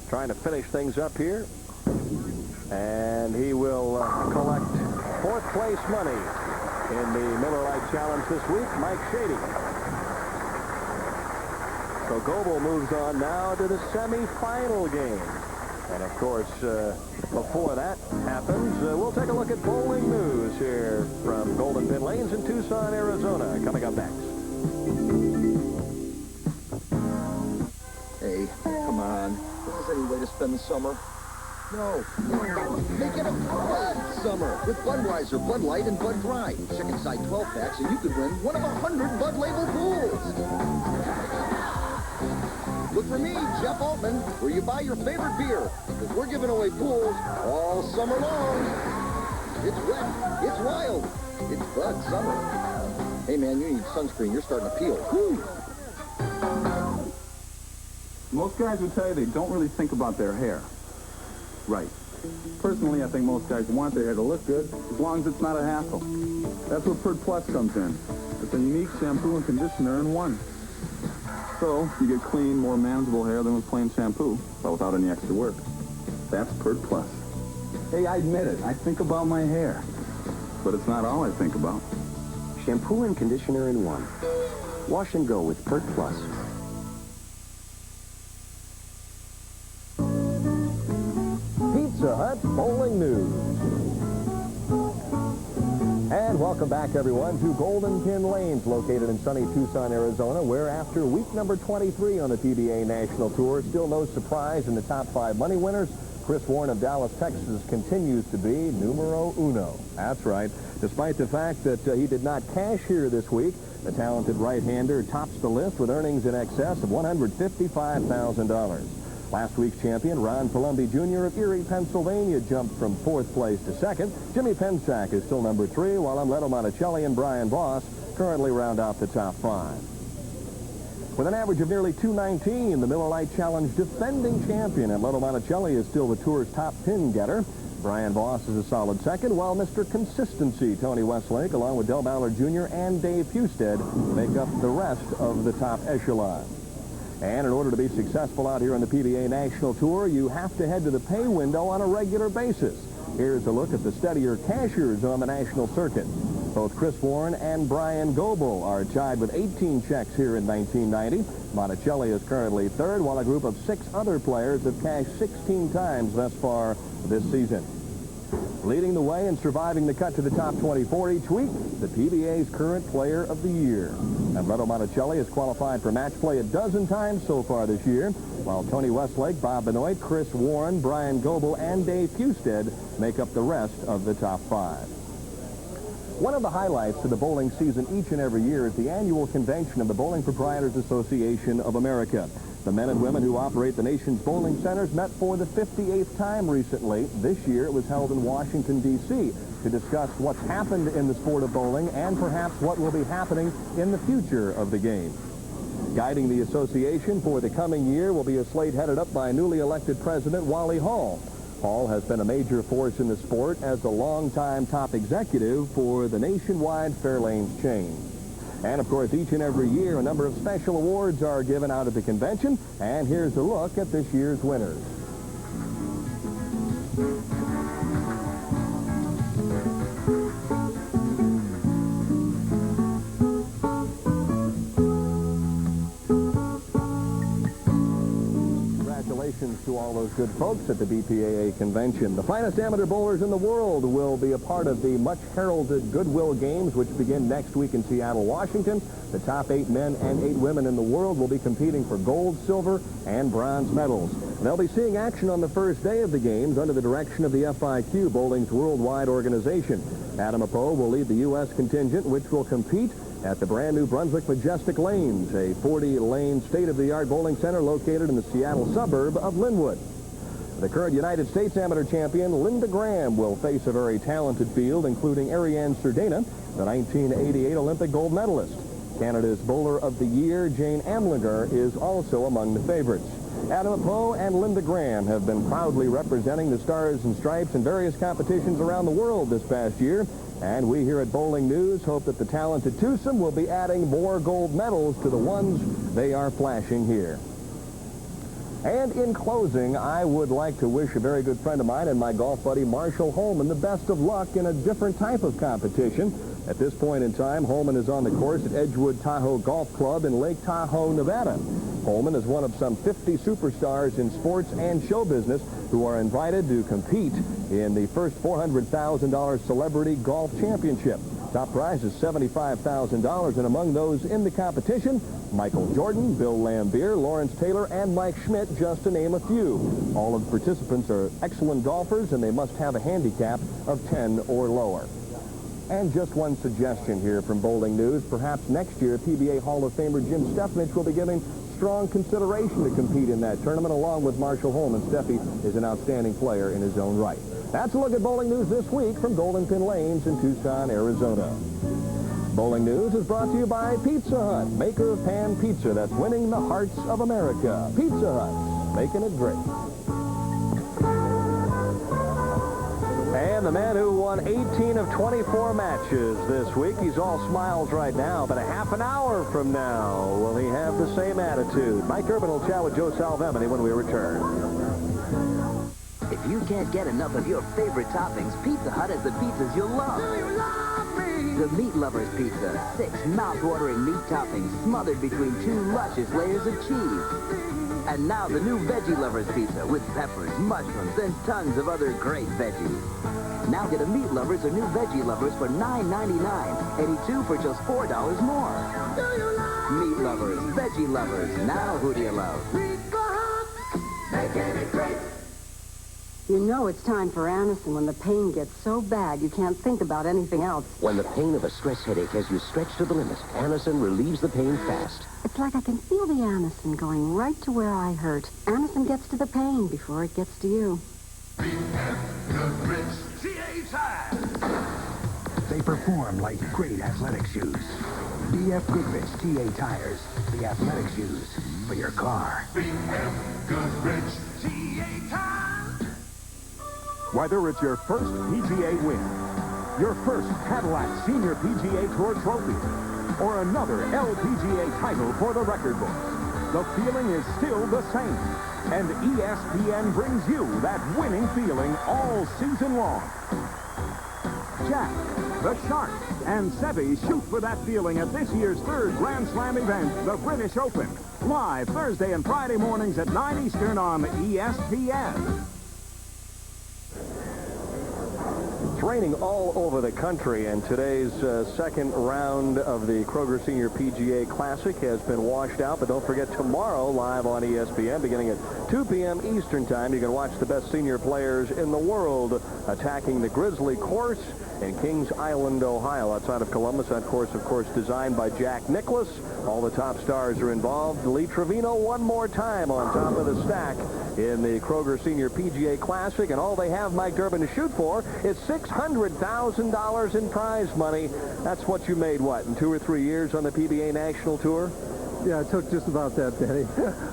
Trying to finish things up here. And he will collect 4th place money in the Miller Lite Challenge this week, Mike Shady. So Goebel moves on now to the semifinal game. And, of course, before that happens, we'll take a look at bowling news here from Golden Pin Lanes in Tucson, Arizona, coming up next. Hey, come on. This is any way to spend the summer. No. Make it a Bud summer with Budweiser, Bud Light, and Bud Dry. Check inside 12 packs and you could win one of 100 Bud label pools. Look for me, Jeff Altman, where you buy your favorite beer, because we're giving away pools all summer long. It's wet. It's wild. It's Bud summer. Hey, man, you need sunscreen. You're starting to peel. Whew. Most guys would tell you they don't really think about their hair. Right. Personally, I think most guys want their hair to look good, as long as it's not a hassle. That's where Pert Plus comes in. It's a unique shampoo and conditioner in one. So, you get clean, more manageable hair than with plain shampoo, but without any extra work. That's Pert Plus. Hey, I admit it. I think about my hair. But it's not all I think about. Shampoo and conditioner in one. Wash and go with Pert Plus. Pizza Hut Bowling News. And welcome back, everyone, to Golden Pin Lanes, located in sunny Tucson, Arizona, where after week number 23 on the PBA National Tour, still no surprise in the top 5 money winners, Chris Warren of Dallas, Texas, continues to be numero uno. That's right. Despite the fact that he did not cash here this week, the talented right-hander tops the list with earnings in excess of $155,000. Last week's champion, Ron Palumbi Jr. of Erie, Pennsylvania, jumped from 4th place to 2nd. Jimmy Pensack is still number 3, while Umleto Monticelli and Brian Voss currently round out the top 5. With an average of nearly 219, the Miller Lite Challenge defending champion Umleto Monticelli is still the Tour's top pin getter. Brian Voss is a solid 2nd, while Mr. Consistency, Tony Westlake, along with Del Ballard Jr. and Dave Husted, make up the rest of the top echelon. And in order to be successful out here on the PBA National Tour, you have to head to the pay window on a regular basis. Here's a look at the steadier cashers on the national circuit. Both Chris Warren and Bryan Goebel are tied with 18 checks here in 1990. Monticelli is currently 3rd, while a group of 6 other players have cashed 16 times thus far this season. Leading the way and surviving the cut to the top 24 each week, the PBA's current player of the year. Umleto Monticelli has qualified for match play a dozen times so far this year, while Tony Westlake, Bob Benoit, Chris Warren, Bryan Goebel, and Dave Husted make up the rest of the top 5. One of the highlights of the bowling season each and every year is the annual convention of the Bowling Proprietors Association of America. The men and women who operate the nation's bowling centers met for the 58th time recently. This year it was held in Washington, D.C. to discuss what's happened in the sport of bowling and perhaps what will be happening in the future of the game. Guiding the association for the coming year will be a slate headed up by newly elected President Wally Hall. Hall has been a major force in the sport as a longtime top executive for the nationwide Fairlanes chain. And, of course, each and every year, a number of special awards are given out at the convention. And here's a look at this year's winners. Congratulations to all those good folks at the BPAA convention. The finest amateur bowlers in the world will be a part of the much-heralded Goodwill Games, which begin next week in Seattle, Washington. The top 8 men and 8 women in the world will be competing for gold, silver, and bronze medals. They'll be seeing action on the first day of the games under the direction of the FIQ, bowling's worldwide organization. Adam Apo will lead the U.S. contingent, which will compete at the brand new Brunswick Majestic Lanes, a 40-lane state-of-the-art bowling center located in the Seattle suburb of Linwood. The current United States amateur champion, Linda Graham, will face a very talented field, including Ariane Surdana, the 1988 Olympic gold medalist. Canada's Bowler of the Year, Jane Amlinger, is also among the favorites. Adam Apo and Linda Graham have been proudly representing the Stars and Stripes in various competitions around the world this past year. And we here at Bowling News hope that the talented twosome will be adding more gold medals to the ones they are flashing here. And in closing, I would like to wish a very good friend of mine and my golf buddy Marshall Holman the best of luck in a different type of competition. At this point in time, Holman is on the course at Edgewood Tahoe Golf Club in Lake Tahoe, Nevada. Holman is one of some 50 superstars in sports and show business who are invited to compete in the first $400,000 Celebrity Golf Championship. Top prize is $75,000, and among those in the competition, Michael Jordan, Bill Laimbeer, Lawrence Taylor, and Mike Schmidt, just to name a few. All of the participants are excellent golfers, and they must have a handicap of 10 or lower. And just one suggestion here from Bowling News. Perhaps next year, PBA Hall of Famer Jim Steffenich will be given strong consideration to compete in that tournament, along with Marshall Holman. Steffi is an outstanding player in his own right. That's a look at Bowling News this week from Golden Pin Lanes in Tucson, Arizona. Bowling News is brought to you by Pizza Hut, maker of pan pizza that's winning the hearts of America. Pizza Hut, making it great. And the man who won 18 of 24 matches this week, he's all smiles right now, but a half an hour from now, will he have the same attitude? Mike Goebel will chat with Joe Salvemini when we return. If you can't get enough of your favorite toppings, Pizza Hut has the pizzas you'll love. Do you love me? The Meat Lovers Pizza. 6 mouth-watering meat toppings smothered between 2 luscious layers of cheese. And now the new Veggie Lovers Pizza with peppers, mushrooms, and tons of other great veggies. Now get a Meat Lovers or new Veggie Lovers for $9.99. Any 2 for just $4 more. Do you love Meat Lovers, Veggie Lovers. Now who do you love? Pizza Hut? Making it great. You know it's time for Anacin when the pain gets so bad you can't think about anything else. When the pain of a stress headache has you stretched to the limit, Anacin relieves the pain fast. It's like I can feel the Anacin going right to where I hurt. Anacin gets to the pain before it gets to you. They perform like great athletic shoes. B.F. Goodrich TA Tires, the athletic shoes for your car. B.F. Goodrich TA Tires. Whether it's your first PGA win, your first Cadillac Senior PGA Tour trophy, or another LPGA title for the record books, the feeling is still the same. And ESPN brings you that winning feeling all season long. Jack, the Shark, and Seve shoot for that feeling at this year's 3rd Grand Slam event, the British Open. Live Thursday and Friday mornings at 9 Eastern on ESPN. It's raining all over the country, and today's second round of the Kroger Senior PGA Classic has been washed out. But don't forget, tomorrow, live on ESPN, beginning at 2 p.m. Eastern Time, you can watch the best senior players in the world attacking the Grizzly course in Kings Island, Ohio, outside of Columbus. That course, of course, designed by Jack Nicklaus. All the top stars are involved. Lee Trevino one more time on top of the stack in the Kroger Senior PGA Classic, and all they have Mike Durbin to shoot for is $600,000 in prize money. That's what you made, what, in 2 or 3 years on the PBA National Tour? Yeah, it took just about that, Danny.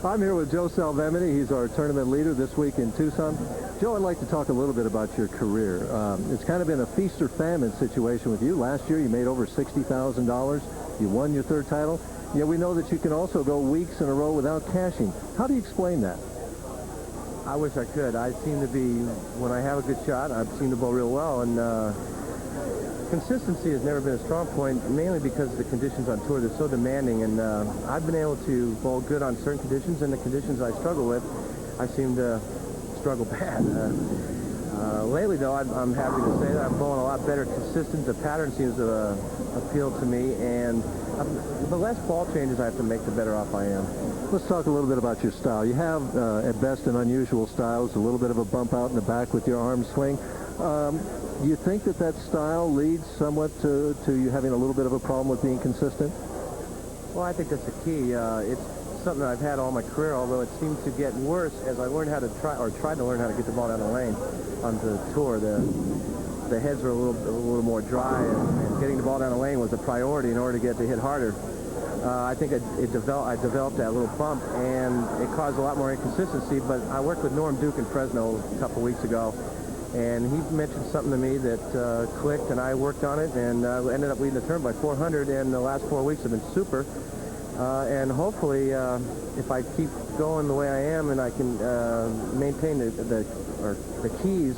I'm here with Joe Salvemini. He's our tournament leader this week in Tucson. Joe, I'd like to talk a little bit about your career. It's kind of been a feast or famine situation with you. Last year, you made over $60,000. You won your 3rd title. Yet we know that you can also go weeks in a row without cashing. How do you explain that? I wish I could. I seem to be, when I have a good shot, I seem to bowl real well, and consistency has never been a strong point, mainly because the conditions on tour, they're so demanding, and I've been able to bowl good on certain conditions, and the conditions I struggle with, I seem to struggle bad. Lately, though, I'm happy to say that I'm bowling a lot better consistent. The pattern seems to appeal to me, and the less ball changes I have to make, the better off I am. Let's talk a little bit about your style. You have, at best, an unusual style. It's a little bit of a bump out in the back with your arm swing. Do you think that that style leads somewhat to you having a little bit of a problem with being consistent? Well, I think that's the key. It's something that I've had all my career, although it seems to get worse as I learned how to tried to learn how to get the ball down the lane on the tour. The heads were a little more dry, and getting the ball down the lane was a priority in order to get the hit harder. I think I developed that little bump, and it caused a lot more inconsistency. But I worked with Norm Duke in Fresno a couple weeks ago, and he mentioned something to me that clicked, and I worked on it, and ended up leading the tournament by 400. And the last 4 weeks have been super. And hopefully, if I keep going the way I am, and I can maintain the keys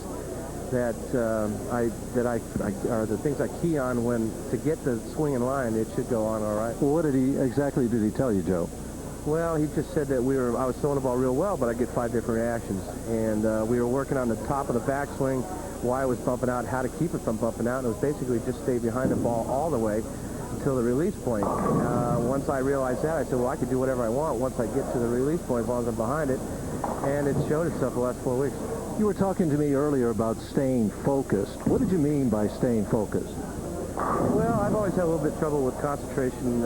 that are the things I key on to get the swing in line, it should go on all right. Well, what exactly did he tell you, Joe? Well, he just said that I was throwing the ball real well, but I get 5 different reactions. And we were working on the top of the backswing, why it was bumping out, how to keep it from bumping out. And it was basically just stay behind the ball all the way until the release point. Once I realized that, I said, well, I can do whatever I want once I get to the release point as long as I'm behind it. And it showed itself the last 4 weeks. You were talking to me earlier about staying focused. What did you mean by staying focused? Well, I've always had a little bit of trouble with concentration,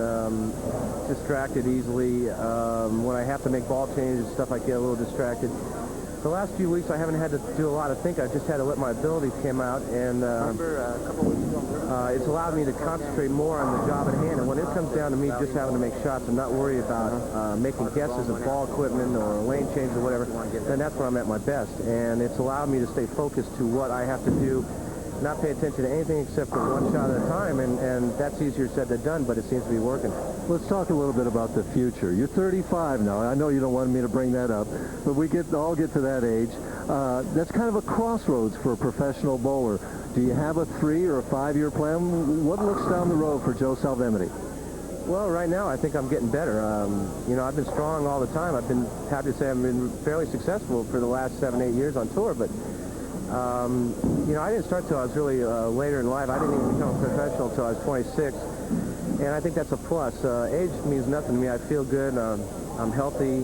distracted easily. When I have to make ball changes and stuff, I get a little distracted. The last few weeks, I haven't had to do a lot of thinking. I just had to let my abilities come out, and it's allowed me to concentrate more on the job at hand. And when it comes down to me just having to make shots and not worry about making guesses of ball equipment or lane change or whatever, then that's when I'm at my best. And it's allowed me to stay focused to what I have to do, not pay attention to anything except for one shot at a time, and that's easier said than done, but it seems to be working. Let's talk a little bit about the future. You're 35 now. I know you don't want me to bring that up, but we all get to that age. That's kind of a crossroads for a professional bowler. Do you have a 3 or a 5-year plan? What looks down the road for Joe Salvemini? Well, right now, I think I'm getting better. You know, I've been strong all the time. I've been happy to say I've been fairly successful for the last 7-8 years on tour, but you know, I didn't start till I was really later in life. I didn't even become a professional till I was 26, and I think that's a plus. Age means nothing to me. I feel good. I'm healthy.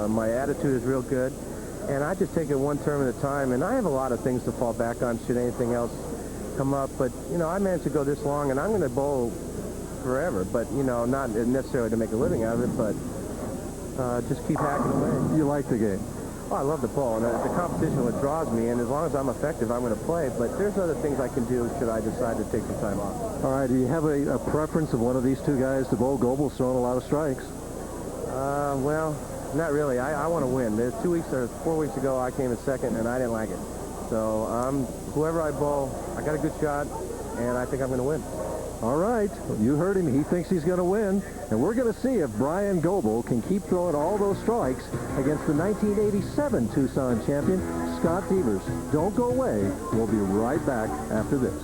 My attitude is real good, and I just take it one term at a time, and I have a lot of things to fall back on should anything else come up, but, you know, I managed to go this long, and I'm going to bowl forever, but, you know, not necessarily to make a living out of it, but just keep hacking away. You like the game? Oh, I love the ball, and the competition what draws me, and as long as I'm effective, I'm going to play. But there's other things I can do should I decide to take some time off. All right, do you have a preference of one of these two guys to bowl? Goebel's throwing a lot of strikes. Well, not really. I want to win. There's 2 weeks or 4 weeks ago, I came in second, and I didn't like it. So whoever I bowl, I got a good shot, and I think I'm going to win. All right, you heard him. He thinks he's going to win, and we're going to see if Bryan Goebel can keep throwing all those strikes against the 1987 Tucson champion, Scott Devers. Don't go away. We'll be right back after this.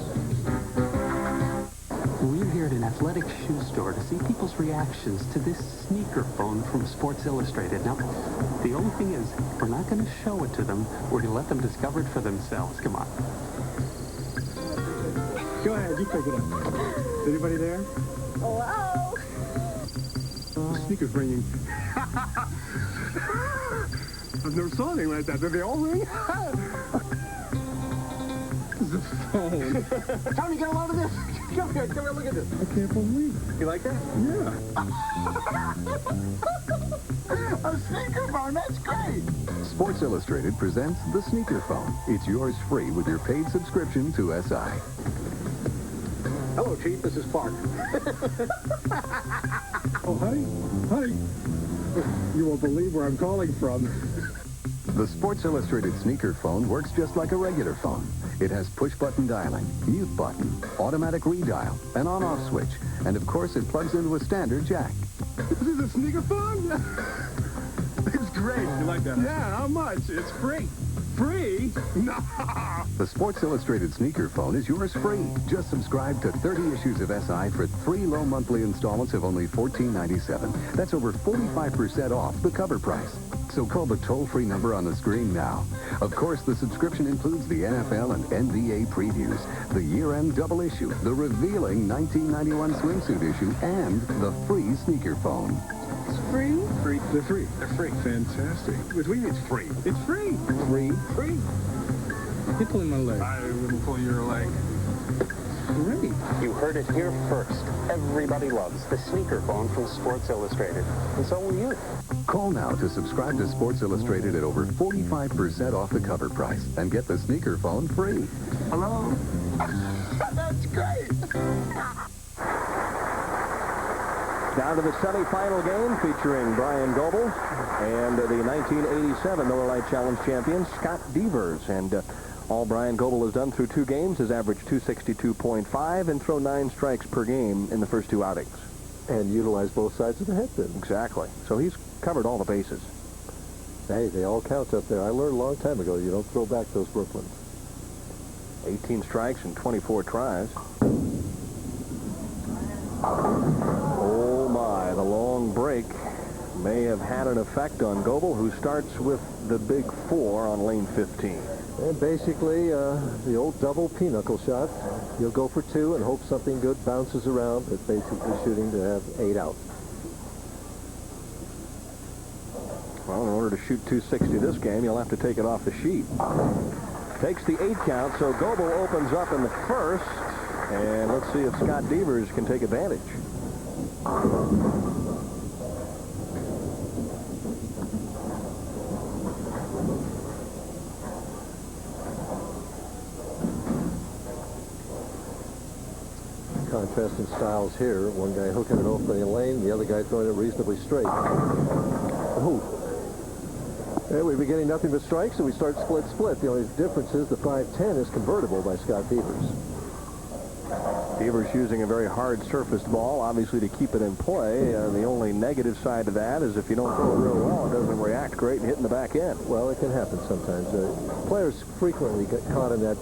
We're here at an athletic shoe store to see people's reactions to this sneaker phone from Sports Illustrated. Now, the only thing is, we're not going to show it to them. We're going to let them discover it for themselves. Come on. Go ahead, you pick it up. Is anybody there? Hello? The speaker's ringing. I've never saw anything like that. Do they all ring? It's a phone. Tony, get a load of this. Come here, look at this. I can't believe it. You like that? Yeah. A sneaker phone, that's great. Sports Illustrated presents the Sneaker Phone. It's yours free with your paid subscription to SI. Hello, Chief. This is Park. Oh, honey. You won't believe where I'm calling from. The Sports Illustrated Sneaker Phone works just like a regular phone. It has push-button dialing, mute button, automatic redial, an on-off switch, and of course it plugs into a standard jack. This is a sneaker phone? It's great. You like that? Yeah, how much? It's free. Free? No. The Sports Illustrated Sneaker Phone is yours free. Just subscribe to 30 issues of SI for 3 low monthly installments of only $14.97. That's over 45% off the cover price. So call the toll-free number on the screen now. Of course, the subscription includes the NFL and NBA previews, the year-end double issue, the revealing 1991 swimsuit issue, and the free sneaker phone. It's free? Free. They're free. They're free. Fantastic. What do you mean it's free? It's free. Free. Free. You're pulling my leg. I will pull your leg. Great. You heard it here first. Everybody loves the sneaker phone from Sports Illustrated. And so will you. Call now to subscribe to Sports Illustrated at over 45% off the cover price and get the sneaker phone free. Hello? That's great. Down to the semifinal game featuring Bryan Goebel and the 1987 Miller Lite Challenge champion, Scott Devers. And all Bryan Goebel has done through 2 games is averaged 262.5 and throw 9 strikes per game in the first 2 outings. And utilize both sides of the head then. Exactly. So he's covered all the bases. Hey, they all count up there. I learned a long time ago you don't throw back those Brooklyns. 18 strikes and 24 tries. Oh my, the long break may have had an effect on Goebel, who starts with the big 4 on lane 15. And basically, the old double pinochle shot. You'll go for 2 and hope something good bounces around, but basically shooting to have 8 out. Well, in order to shoot 260 this game, you'll have to take it off the sheet. Takes the 8 count, so Goebel opens up in the first. And let's see if Scott Devers can take advantage. Contrasting styles here. One guy hooking it off the lane, the other guy throwing it reasonably straight. Oh. And we've been getting nothing but strikes, and we start split. The only difference is the 5-10 is convertible by Scott Devers. Devers using a very hard surfaced ball, obviously, to keep it in play. The only negative side to that is if you don't throw it real well, it doesn't react great and hit in the back end. Well, it can happen sometimes. Players frequently get caught in that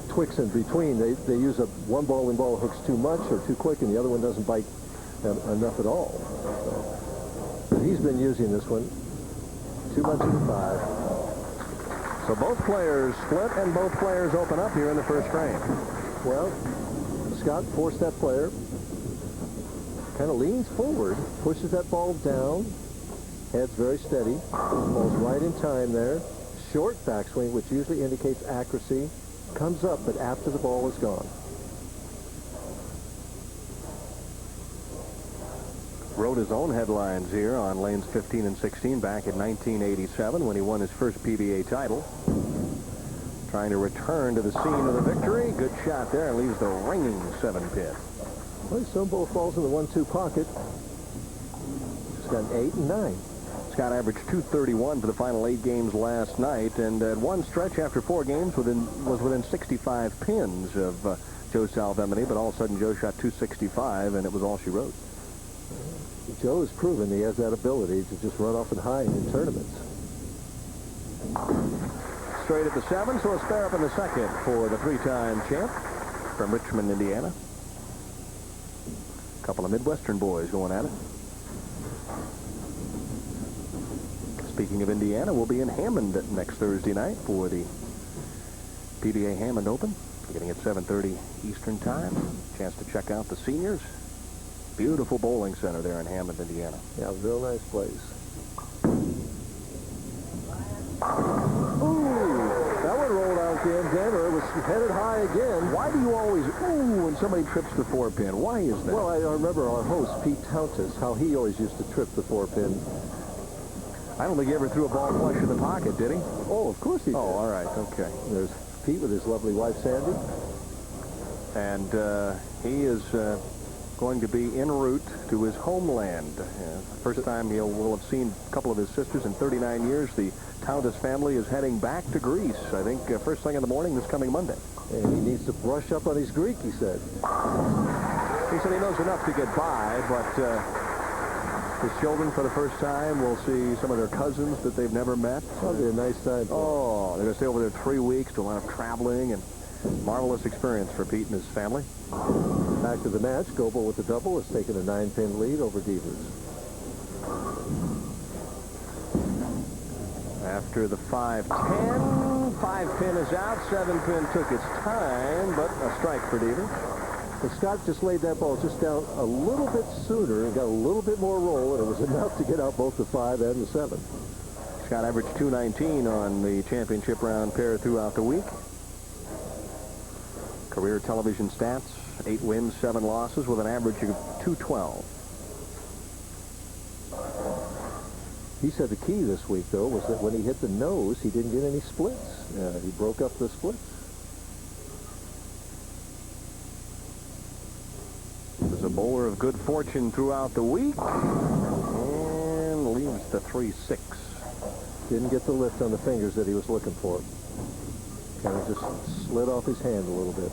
twix in between. They use one bowling ball hooks too much or too quick, and the other one doesn't bite enough at all. So, but he's been using this one too much in the 5. So both players split and both players open up here in the first frame. Well, Scott forced that player, kind of leans forward, pushes that ball down, head's very steady, ball's right in time there, short backswing, which usually indicates accuracy, comes up, but after the ball is gone. Wrote his own headlines here on lanes 15 and 16 back in 1987 when he won his first PBA title. Trying to return to the scene of the victory. Good shot there and leaves the ringing 7-pin. Well, he thrown both balls in the 1-2 pocket. Just got an 8 and 9. Scott averaged .231 for the final 8 games last night, and at one stretch after 4 games was within 65 pins of Joe Salvemini, but all of a sudden Joe shot .265, and it was all she wrote. Joe has proven he has that ability to just run off and hide in tournaments. Straight at the 7, so a spare up in the second for the 3-time champ from Richmond, Indiana. A couple of Midwestern boys going at it. Speaking of Indiana, we'll be in Hammond next Thursday night for the PBA Hammond Open, beginning at 7:30 Eastern Time. Chance to check out the seniors. Beautiful bowling center there in Hammond, Indiana. Yeah, real nice place. That one rolled out again, Denver. It was headed high again. Why do you always, when somebody trips the 4-pin? Why is that? Well, I remember our host, Pete Countess, how he always used to trip the 4-pin. I don't think he ever threw a ball flush in the pocket, did he? Oh, of course he did. Oh, all right, okay. There's Pete with his lovely wife, Sandy. And he is going to be en route to his homeland. First time he will have seen a couple of his sisters in 39 years. The Countess family is heading back to Greece, I think, first thing in the morning this coming Monday. And he needs to brush up on his Greek, he said. He said he knows enough to get by, but his children, for the first time, will see some of their cousins that they've never met. That'll be a nice time. Oh, they're going to stay over there 3 weeks, do a lot of traveling, and marvelous experience for Pete and his family. Back to the match. Goebel with the double has taken a 9-pin lead over Devers. After the 5-10, 5-pin is out. 7-pin took its time, but a strike for Devers. And Scott just laid that ball just down a little bit sooner and got a little bit more roll, and it was enough to get out both the 5 and the 7. Scott averaged .219 on the championship round pair throughout the week. Career television stats, 8 wins, 7 losses with an average of .212. He said the key this week, though, was that when he hit the nose, he didn't get any splits. He broke up the splits. Was a bowler of good fortune throughout the week and leaves the 3-6. Didn't get the lift on the fingers that he was looking for. Kind of just slid off his hand a little bit.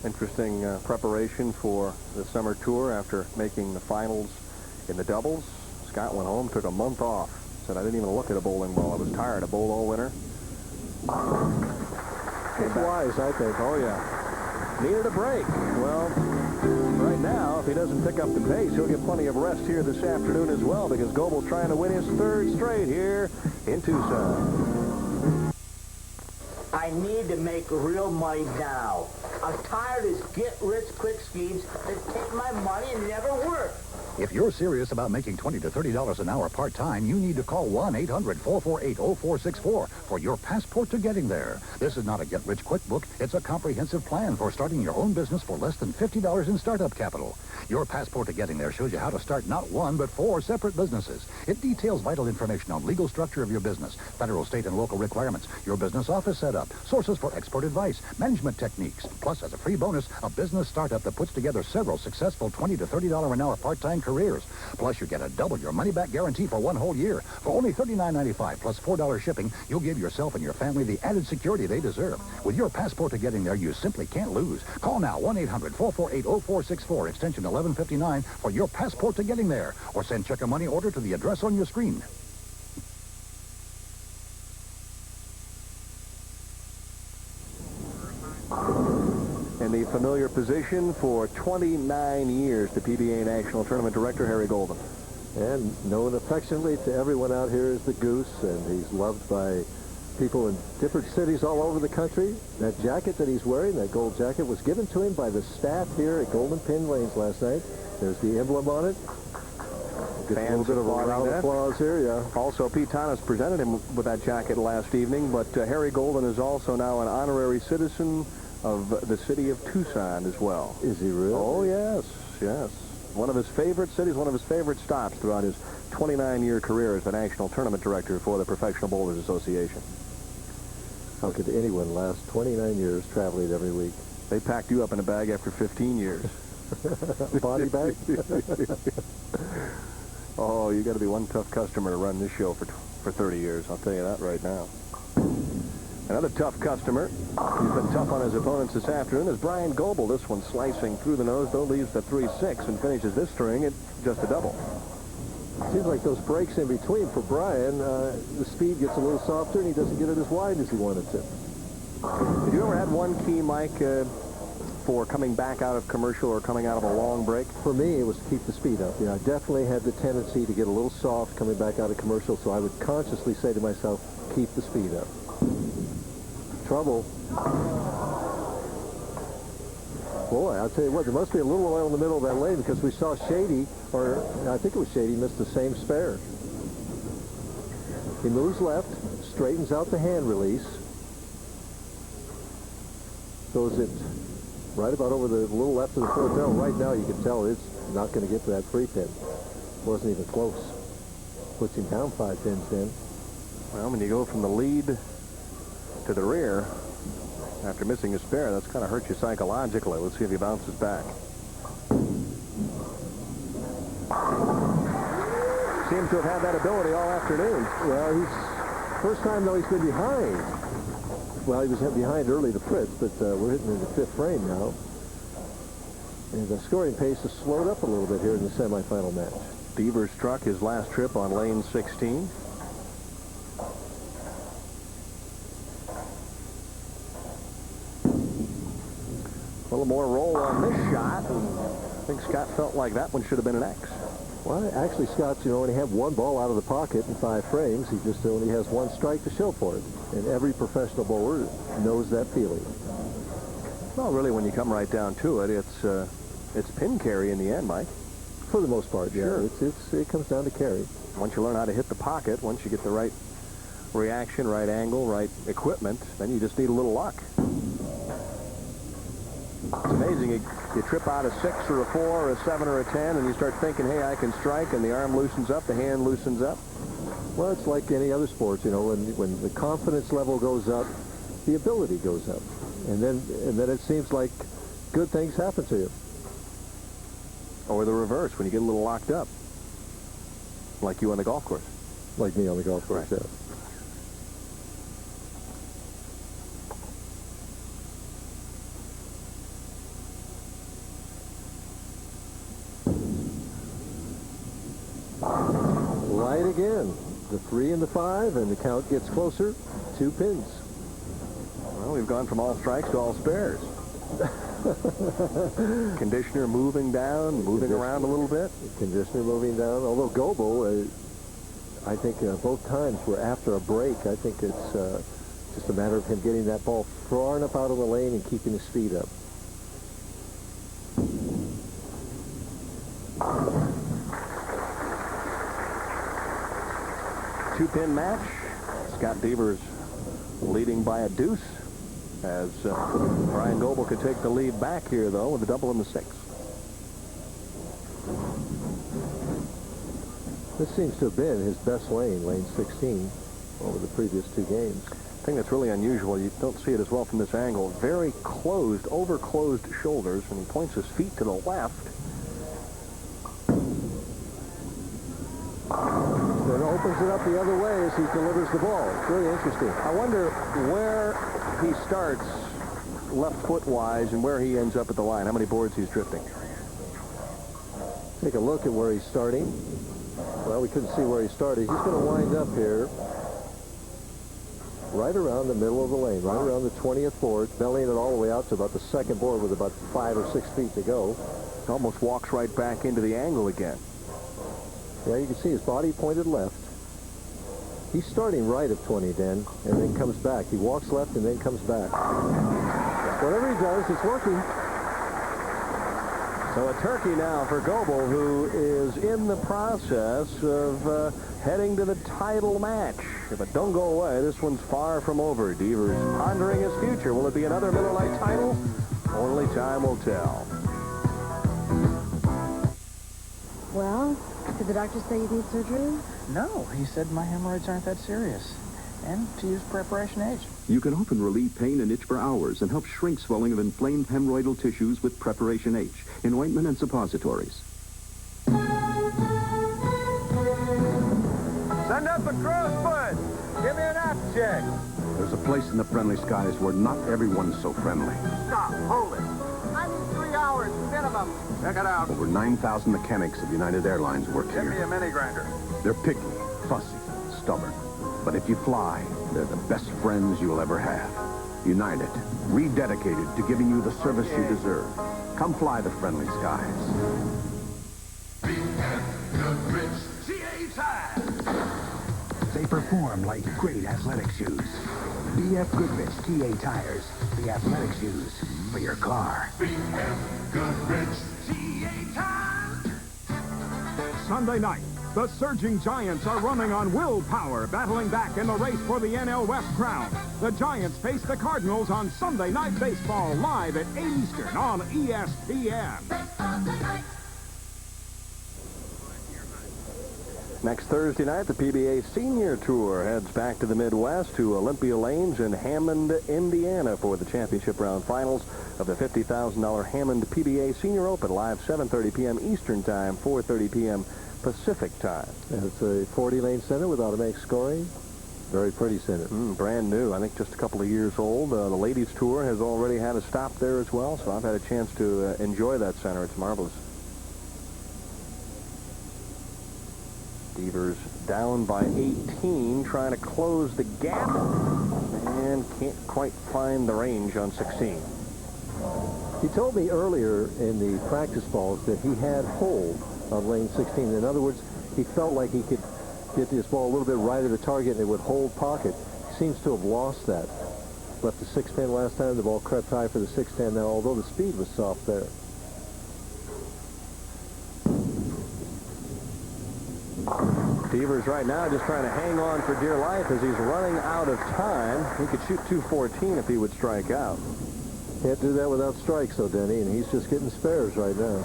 Interesting preparation for the summer tour after making the finals in the doubles. Scott went home, took a month off. Said, I didn't even look at a bowling ball. I was tired. I bowled all winter. It's wise, I think. Oh, yeah. needed a break. Well, right now, if he doesn't pick up the pace, he'll get plenty of rest here this afternoon as well, because Goebel's trying to win his third straight here in Tucson. I need to make real money now. I'm tired of these get-rich-quick schemes that take my money and never work. If you're serious about making $20 to $30 an hour part-time, you need to call 1-800-448-0464 for your passport to getting there. This is not a get-rich-quick book. It's a comprehensive plan for starting your own business for less than $50 in startup capital. Your passport to getting there shows you how to start not one, but 4 separate businesses. It details vital information on legal structure of your business, federal, state, and local requirements, your business office setup, sources for expert advice, management techniques, plus, as a free bonus, a business startup that puts together several successful $20 to $30 an hour part-time careers. Plus, you get a double your money-back guarantee for 1 whole year. For only $39.95 plus $4 shipping, you'll give yourself and your family the added security they deserve. With your passport to getting there, you simply can't lose. Call now, 1-800-448-0464, extension 1159, for your passport to getting there. Or send check or money order to the address on your screen. In the familiar position for 29 years, the PBA National Tournament Director, Harry Goebel. And known affectionately to everyone out here as the Goose, and he's loved by people in different cities all over the country. That jacket that he's wearing, that gold jacket, was given to him by the staff here at Golden Pin Lanes last night. There's the emblem on it. Gets a little bit of a round of applause here, yeah. Also, Pete Thomas presented him with that jacket last evening, but Harry Golden is also now an honorary citizen of the city of Tucson as well. Is he really? Oh, yes, yes. One of his favorite cities, one of his favorite stops throughout his 29-year career as the National Tournament Director for the Professional Bowlers Association. How could anyone last 29 years traveling every week? They packed you up in a bag after 15 years. Body bag? Oh, you got to be one tough customer to run this show for 30 years. I'll tell you that right now. Another tough customer. He's been tough on his opponents this afternoon is Bryan Goebel. This one slicing through the nose, though, leaves the 3-6 and finishes this string at just a double. Seems like those breaks in between for Bryan, the speed gets a little softer and he doesn't get it as wide as he wanted to. Have you ever had one key, Mike, for coming back out of commercial or coming out of a long break? For me, it was to keep the speed up. I definitely had the tendency to get a little soft coming back out of commercial, so I would consciously say to myself, keep the speed up. Trouble. Boy, I'll tell you what, there must be a little oil in the middle of that lane, because we saw Shady, or I think it was Shady, missed the same spare. He moves left, straightens out the hand release, goes it right about over the little left of the 4th barrel. Right now, you can tell it's not going to get to that 3-pin. Wasn't even close. Puts him down 5 pins then. Well, when you go from the lead to the rear after missing a spare, that's kind of hurt you psychologically. Let's see if he bounces back. Seems to have had that ability all afternoon. Well, first time, though, he's been behind. Well, he was behind early to Pritts, but we're hitting in the 5th frame now. And the scoring pace has slowed up a little bit here in the semifinal match. Beaver struck his last trip on lane 16. A little more roll on this shot, and I think Scott felt like that one should have been an X. Well, actually, Scott's, only have 1 ball out of the pocket in 5 frames. He just only has 1 strike to show for it. And every professional bowler knows that feeling. Well, really, when you come right down to it, it's pin carry in the end, Mike. For the most part, yeah. Sure. It comes down to carry. Once you learn how to hit the pocket, once you get the right reaction, right angle, right equipment, then you just need a little luck. It's amazing. You trip out a 6 or a 4 or a 7 or a 10, and you start thinking, hey, I can strike, and the arm loosens up, the hand loosens up. Well, it's like any other sport, when the confidence level goes up, the ability goes up. And then it seems like good things happen to you. Or the reverse, when you get a little locked up. Like you on the golf course. Like me on the golf course, right. Yeah. Right again. The 3 and the 5, and the count gets closer. 2 pins. Well, we've gone from all strikes to all spares. Conditioner moving down, moving around a little bit. Conditioner moving down. Although Goebel, I think both times were after a break. I think it's just a matter of him getting that ball far enough out of the lane and keeping his speed up. Two-pin match. Scott Devers leading by a deuce, as Bryan Goebel could take the lead back here, though, with a double in the sixth. This seems to have been his best lane, lane 16, over the previous two games. The thing that's really unusual, you don't see it as well from this angle, very closed, over-closed shoulders, and he points his feet to the left. Then opens it up the other way as he delivers the ball. It's really interesting. I wonder where he starts left foot-wise and where he ends up at the line, how many boards he's drifting. Take a look at where he's starting. Well, we couldn't see where he started. He's going to wind up here right around the middle of the lane, right around the 20th board, bellying it all the way out to about the second board with about 5 or 6 feet to go. Almost walks right back into the angle again. Yeah, you can see his body pointed left. He's starting right of 20, Dan, and then comes back. He walks left and then comes back. Whatever he does, it's working. So a turkey now for Goebel, who is in the process of heading to the title match. If it don't go away, this one's far from over. Devers pondering his future. Will it be another Miller Lite title? Only time will tell. Well, did the doctor say you need surgery? No, he said my hemorrhoids aren't that serious. And to use Preparation H. You can often relieve pain and itch for hours and help shrink swelling of inflamed hemorrhoidal tissues with Preparation H in ointment and suppositories. Send up a crow's foot. Give me an app check. There's a place in the friendly skies where not everyone's so friendly. Stop. Hold it. I need 3 hours minimum. Check it out. Over 9,000 mechanics of United Airlines work Give me here. a mini grinder. They're picky, fussy, stubborn. But if you fly, they're the best friends you'll ever have. United, rededicated to giving you the service you deserve. Come fly the friendly skies. They perform like great athletic shoes. BF Goodrich TA tires, the athletic shoes for your car. BF Goodrich TA tires. Sunday night, the surging Giants are running on willpower, battling back in the race for the NL West crown. The Giants face the Cardinals on Sunday Night Baseball, live at 8 Eastern on ESPN. Next Thursday night, the PBA Senior Tour heads back to the Midwest to Olympia Lanes in Hammond, Indiana for the championship round finals of the $50,000 Hammond PBA Senior Open, live 7:30 p.m. Eastern Time, 4:30 p.m. Pacific Time. And it's a 40-lane center with automatic scoring. Very pretty center. Brand new. I think just a couple of years old. The ladies tour has already had a stop there as well, so I've had a chance to enjoy that center. It's marvelous. Devers down by 18, trying to close the gap, and can't quite find the range on 16. He told me earlier in the practice balls that he had hold on lane 16. In other words, he felt like he could get this ball a little bit right of the target and it would hold pocket. He seems to have lost that. Left the 6-pin last time. The ball crept high for the 6-10 now, although the speed was soft there. Devers right now just trying to hang on for dear life as he's running out of time. He could shoot 214 if he would strike out. Can't do that without strikes, though, Denny, and he's just getting spares right now.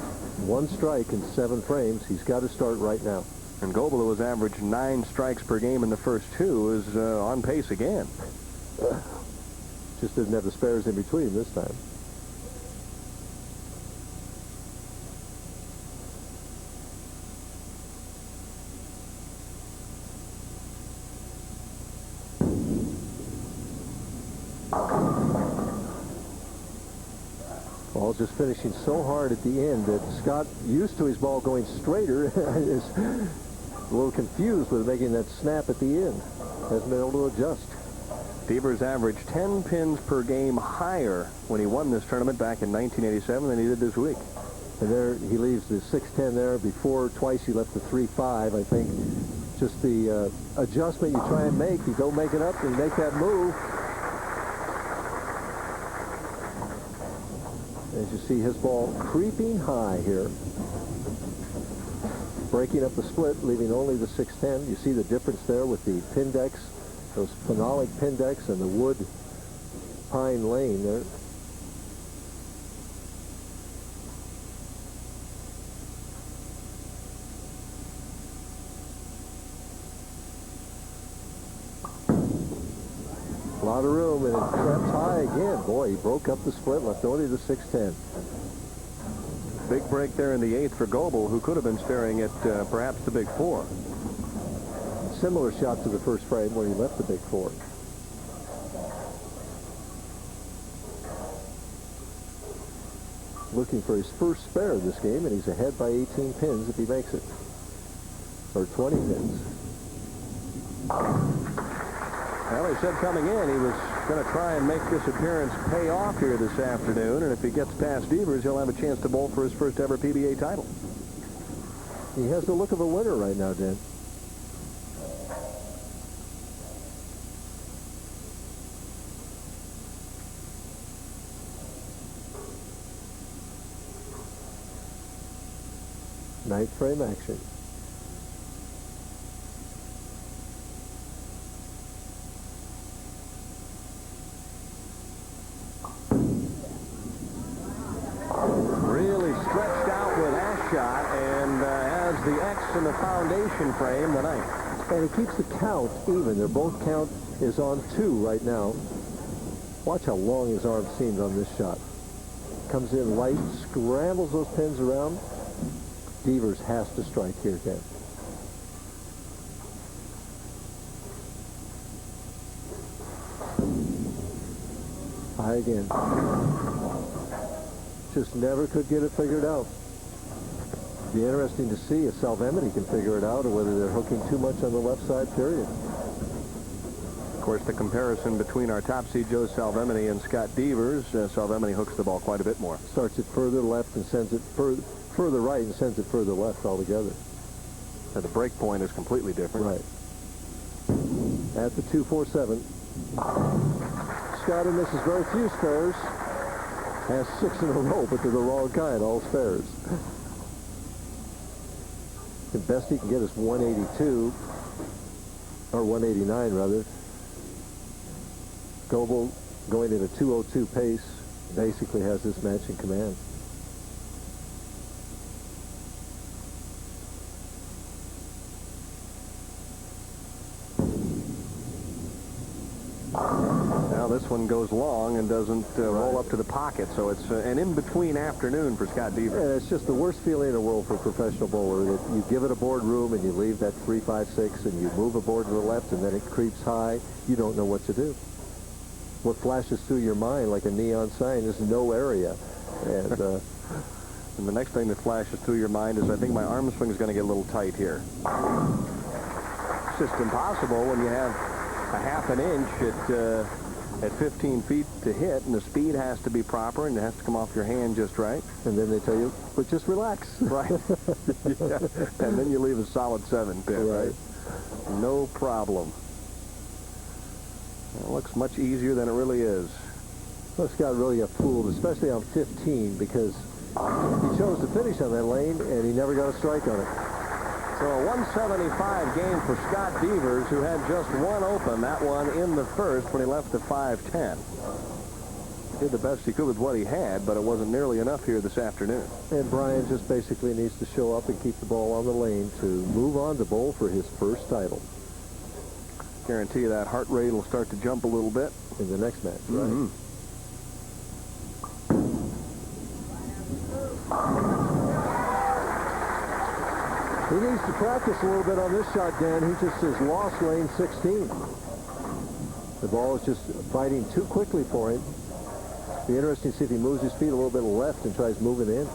1 strike in 7 frames. He's got to start right now. And Goebel, who has averaged 9 strikes per game in the first 2, is on pace again. Just didn't have the spares in between this time. Ball's just finishing so hard at the end that Scott, used to his ball going straighter, is a little confused with making that snap at the end. Hasn't been able to adjust. Devers averaged 10 pins per game higher when he won this tournament back in 1987 than he did this week. And there he leaves the 610 there. Before, twice he left the 3-5. I think just the adjustment you try and make, you don't make it up and make that move. As you see his ball creeping high here. Breaking up the split, leaving only the 610. You see the difference there with the pin decks, those phenolic pin decks and the wood pine lane there. A lot of room, and it crept high again. Boy, he broke up the split, left only the 610. Big break there in the 8th for Goebel, who could have been staring at perhaps the big 4. Similar shot to the first frame where he left the big 4. Looking for his first spare of this game, and he's ahead by 18 pins if he makes it. Or 20 pins. Well, he said coming in he was going to try and make this appearance pay off here this afternoon, and if he gets past Devers, he'll have a chance to bowl for his first ever PBA title. He has the look of a winner right now, Dan. Ninth frame action. Really stretched out with ash shot and has the X in the foundation frame the 9th. And he keeps the count even. Their both count is on 2 right now. Watch how long his arm seemed on this shot. Comes in light, scrambles those pins around. Devers has to strike here, Dan. High again. Just never could get it figured out. Be interesting to see if Salvemini can figure it out or whether they're hooking too much on the left side, period. Of course, the comparison between our top seed Joe Salvemini and Scott Devers, Salvemini hooks the ball quite a bit more. Starts it further left and sends it further right and sends it further left altogether. And the break point is completely different. Right. At the 247. Scott misses very few spares. Has 6 in a row, but they're the wrong kind, all spares. The best he can get is 182, or 189 rather. Goebel going at a 202 pace basically has this match in command. Now this one goes long and doesn't roll up to the pocket, so it's an in-between afternoon for Scott Devers. Yeah, it's just the worst feeling in the world for a professional bowler, that you give it a board room and you leave that 3-5-6 and you move a board to the left and then it creeps high. You don't know what to do. What flashes through your mind like a neon sign is no area. And, and the next thing that flashes through your mind is, I think my arm swing is going to get a little tight here. It's just impossible when you have a half an inch at 15 feet to hit, and the speed has to be proper, and it has to come off your hand just right. And then they tell you, but just relax. Right. Yeah. And then you leave a solid 7 pin, right? No problem. It looks much easier than it really is. Well, Scott really got fooled, especially on 15, because he chose to finish on that lane, and he never got a strike on it. So a 175 game for Scott Devers, who had just one open, that one in the first when he left the 510. Did the best he could with what he had, but it wasn't nearly enough here this afternoon. And Bryan just basically needs to show up and keep the ball on the lane to move on to bowl for his first title. Guarantee you that heart rate will start to jump a little bit in the next match, right? Mm-hmm. He needs to practice a little bit on this shot, Dan. He just has lost lane 16. The ball is just fighting too quickly for him. Be interesting to see if he moves his feet a little bit left and tries moving in.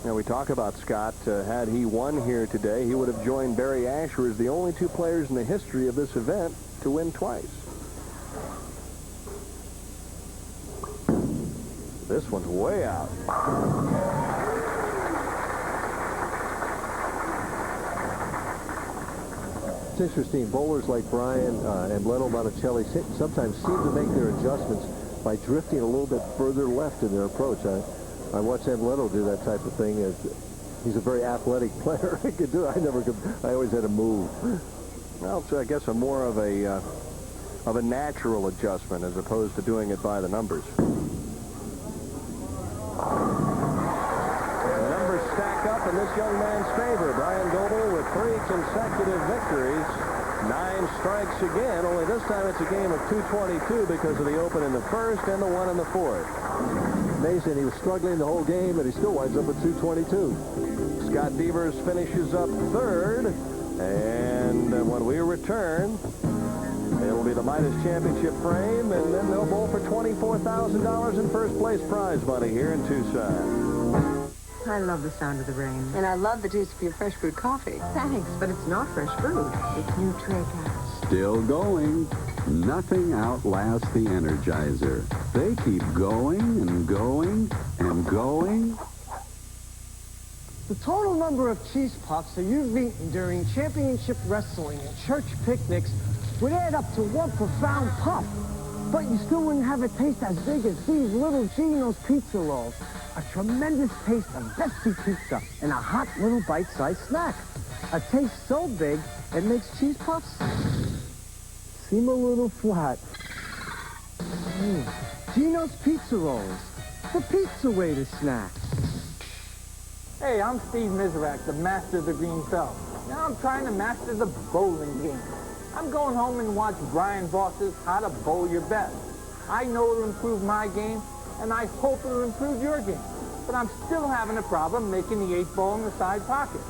Now, we talk about Scott. Had he won here today, he would have joined Barry Asher as the only 2 players in the history of this event to win twice. This one's way out. It's interesting. Bowlers like Bryan and Leno Monticelli sometimes seem to make their adjustments by drifting a little bit further left in their approach. I watched Leno do that type of thing. He's a very athletic player. He could do it. I never could. I always had to move. Well, so I guess more of a natural adjustment as opposed to doing it by the numbers. The numbers stack up in this young man's favor. Bryan Goebel with 3 consecutive victories. 9 strikes again, only this time it's a game of 222 because of the open in the first and the one in the fourth. Amazing. He was struggling the whole game, and he still winds up at 222. Scott Devers finishes up third, and when we return, it'll be the Midas Championship frame, and then they'll bowl for $24,000 in first place prize money here in Tucson. I love the sound of the rain. And I love the taste of your fresh brewed coffee. Thanks, but it's not fresh brewed. It's new Traeger. Still going. Nothing outlasts the Energizer. They keep going and going and going. The total number of cheese puffs that you've eaten during championship wrestling and church picnics would add up to one profound puff. But you still wouldn't have a taste as big as these little Gino's pizza rolls. A tremendous taste of zesty pizza and a hot little bite-sized snack. A taste so big, it makes cheese puffs seem a little flat. Gino's Pizza Rolls, the pizza way to snack. Hey, I'm Steve Mizrak, the master of the green felt. Now I'm trying to master the bowling game. I'm going home and watch Bryan Voss's How to Bowl Your Best. I know it'll improve my game, and I hope it'll improve your game. But I'm still having a problem making the 8 ball in the side pocket.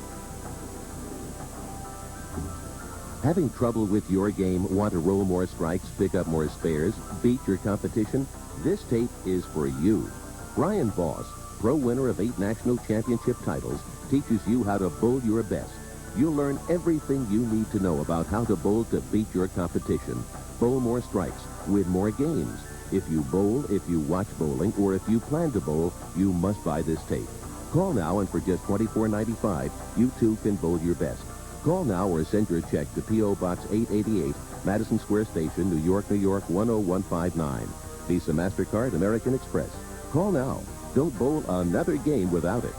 Having trouble with your game, want to roll more strikes, pick up more spares, beat your competition? This tape is for you. Bryan Voss, pro winner of 8 national championship titles, teaches you how to bowl your best. You'll learn everything you need to know about how to bowl to beat your competition. Bowl more strikes, win more games. If you bowl, if you watch bowling, or if you plan to bowl, you must buy this tape. Call now, and for just $24.95, you too can bowl your best. Call now or send your check to P.O. Box 888, Madison Square Station, New York, New York 10159. Visa, MasterCard, American Express. Call now. Don't bowl another game without it.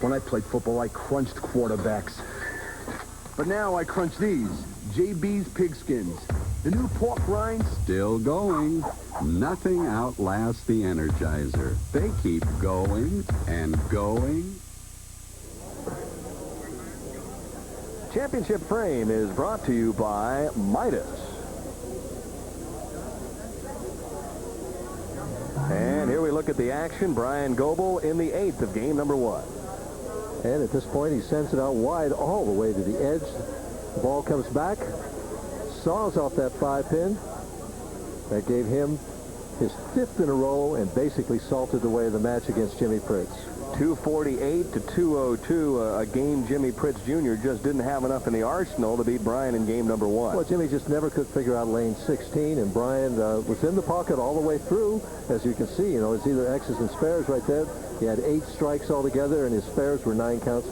When I played football, I crunched quarterbacks. But now I crunch these, JB's Pigskins. The new pork rinds. Still going. Nothing outlasts the Energizer. They keep going and going. Championship Frame is brought to you by Midas. And here we look at the action. Bryan Goebel in the 8th of game number 1. And at this point, he sends it out wide all the way to the edge. The ball comes back, saws off that 5-pin. That gave him his 5th in a row and basically salted the way of the match against Jimmie Pritts. 248 to 202, a game Jimmie Pritts Jr. just didn't have enough in the arsenal to beat Bryan in game number 1. Well, Jimmie just never could figure out lane 16, and Bryan was in the pocket all the way through. As you can see, it's either X's and spares right there. He had 8 strikes altogether, and his spares were 9 counts.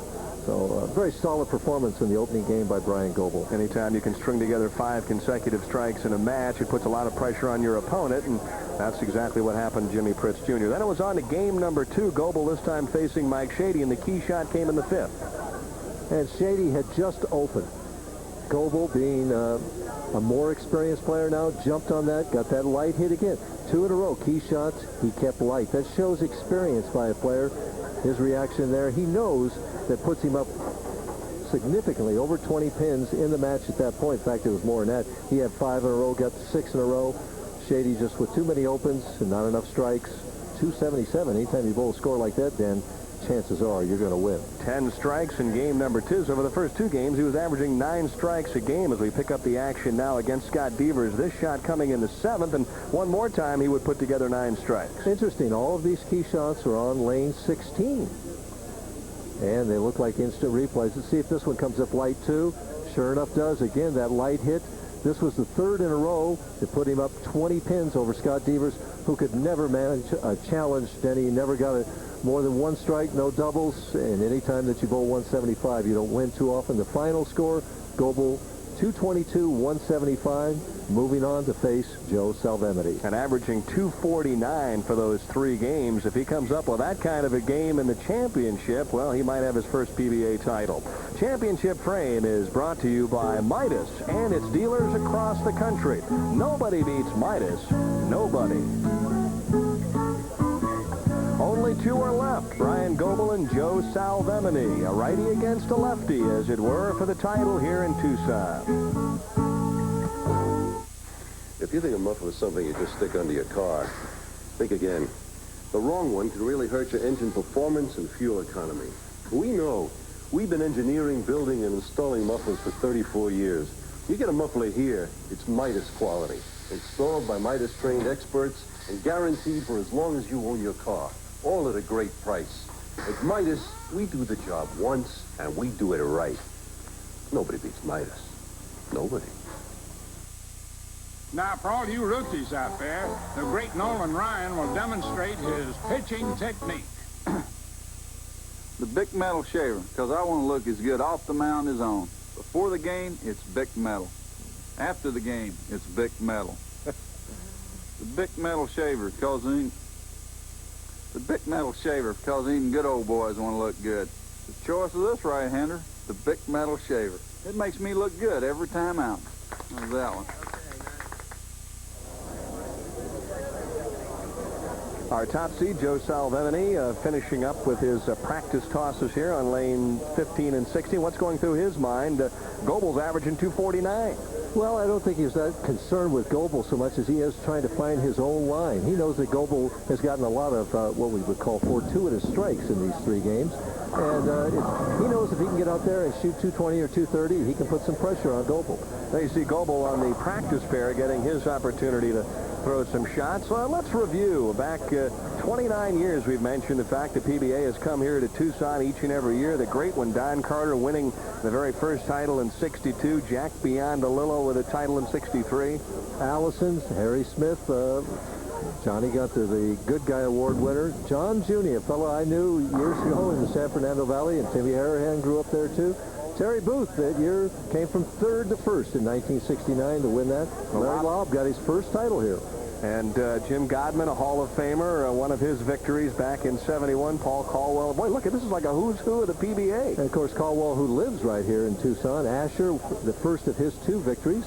So, very solid performance in the opening game by Bryan Goebel. Anytime you can string together 5 consecutive strikes in a match, it puts a lot of pressure on your opponent, and that's exactly what happened to Jimmie Pritts Jr. Then it was on to game number 2. Goebel this time facing Mike Shady, and the key shot came in the 5th. And Shady had just opened. Goebel, being a more experienced player now, jumped on that, got that light hit again. 2 in a row, key shots, he kept light. That shows experience by a player. His reaction there, he knows that puts him up significantly, over 20 pins in the match at that point. In fact, it was more than that. He had 5 in a row, got to 6 in a row. Shady just with too many opens and not enough strikes. 277. Anytime you bowl a score like that, Dan, chances are you're going to win. 10 strikes in game number 2. So over the first 2 games, he was averaging 9 strikes a game. As we pick up the action now against Scott Devers, this shot coming in the 7th, and one more time he would put together 9 strikes. Interesting. All of these key shots are on lane 16. And they look like instant replays. Let's see if this one comes up light too. Sure enough does. Again, that light hit This was the third in a row to put him up 20 pins over Scott Devers, who could never manage a challenge. Denny never got more than one strike, no doubles, and any time that you bowl 175, you don't win too often. The final score, Goebel 222, 175, moving on to face Joe Salvemini. And averaging 249 for those 3 games. If he comes up with that kind of a game in the championship, well, he might have his first PBA title. Championship Frame is brought to you by Midas and its dealers across the country. Nobody beats Midas. Nobody. Only 2 are left. Bryan Goebel and Joe Salvemini. A righty against a lefty, as it were, for the title here in Tucson. If you think a muffler is something you just stick under your car, think again. The wrong one can really hurt your engine performance and fuel economy. We know. We've been engineering, building, and installing mufflers for 34 years. You get a muffler here, it's Midas quality. Installed by Midas-trained experts and guaranteed for as long as you own your car. All at a great price. At Midas, we do the job once, and we do it right. Nobody beats Midas. Nobody. Now, for all you rookies out there, the great Nolan Ryan will demonstrate his pitching technique. The Bic Metal shaver, because I want to look as good off the mound as on. Before the game, it's Bic Metal. After the game, it's Bic Metal. The Bic Metal shaver, because even good old boys want to look good. The choice of this right-hander, the Bic Metal shaver. It makes me look good every time out. How's that one? Our top seed, Joe Salvemini, finishing up with his practice tosses here on lane 15 and 16. What's going through his mind? Goebel's averaging 249. Well, I don't think he's that concerned with Goebel so much as he is trying to find his own line. He knows that Goebel has gotten a lot of what we would call fortuitous strikes in these 3 games. And he knows if he can get out there and shoot 220 or 230, he can put some pressure on Goebel. Now you see Goebel on the practice pair getting his opportunity to throw some shots. Let's review. Back 29 years, we've mentioned the fact that PBA has come here to Tucson each and every year. The great one, Don Carter, winning the very first title in '62. Jack Biondelillo with a title in '63. Allison's, Harry Smith, Johnny got the Good Guy Award winner. John Jr., a fellow I knew years ago in the San Fernando Valley, and Timmy Harahan grew up there too. Terry Booth that year came from 3rd to 1st in 1969 to win that. Larry Lobb got his first title here. And Jim Godman, a Hall of Famer, one of his victories back in '71. Paul Caldwell. Boy, look, this is like a who's who of the PBA. And, of course, Caldwell, who lives right here in Tucson. Asher, the first of his 2 victories.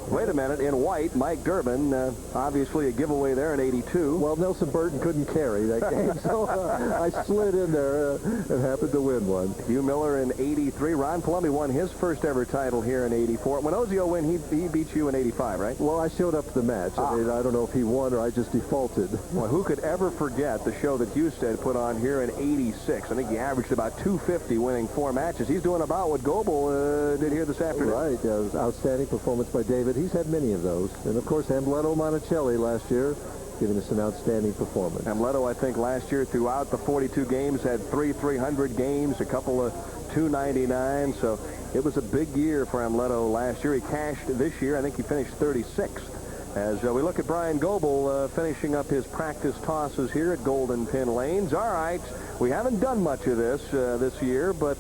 Wait a minute, in white, Mike Durbin, obviously a giveaway there in '82. Well, Nelson Burton couldn't carry that game, so I slid in there and happened to win one. Hugh Miller in '83. Ron Palumbi won his first ever title here in '84. When Ozio won, he beat you in '85, right? Well, I showed up to the match. I mean, I don't know if he won or I just defaulted. Well, who could ever forget the show that Husted put on here in '86? I think he averaged about 250 winning 4 matches. He's doing about what Goebel did here this afternoon. Right. Outstanding performance by David. He's had many of those. And, of course, Ambletto Monticelli last year giving us an outstanding performance. Ambletto, I think, last year throughout the 42 games had 300 games, a couple of 299. So it was a big year for Ambletto last year. He cashed this year. I think he finished 36th. As we look at Bryan Goebel finishing up his practice tosses here at Golden Pin Lanes. All right, we haven't done much of this this year, but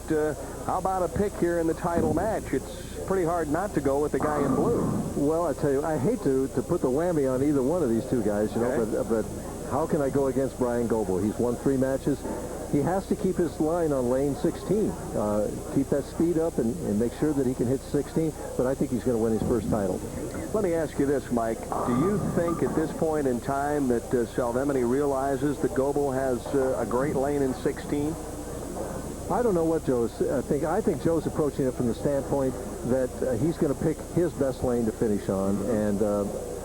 how about a pick here in the title match? It's pretty hard not to go with the guy in blue. Well, I tell you, I hate to put the whammy on either one of these 2 guys, you know, but how can I go against Bryan Goebel? He's won 3 matches. He has to keep his line on lane 16. Keep that speed up and make sure that he can hit 16, but I think he's going to win his first title. Let me ask you this, Mike. Do you think at this point in time that Salvemini realizes that Goebel has a great lane in 16? I don't know what Joe's think. I think Joe's approaching it from the standpoint that he's going to pick his best lane to finish on, and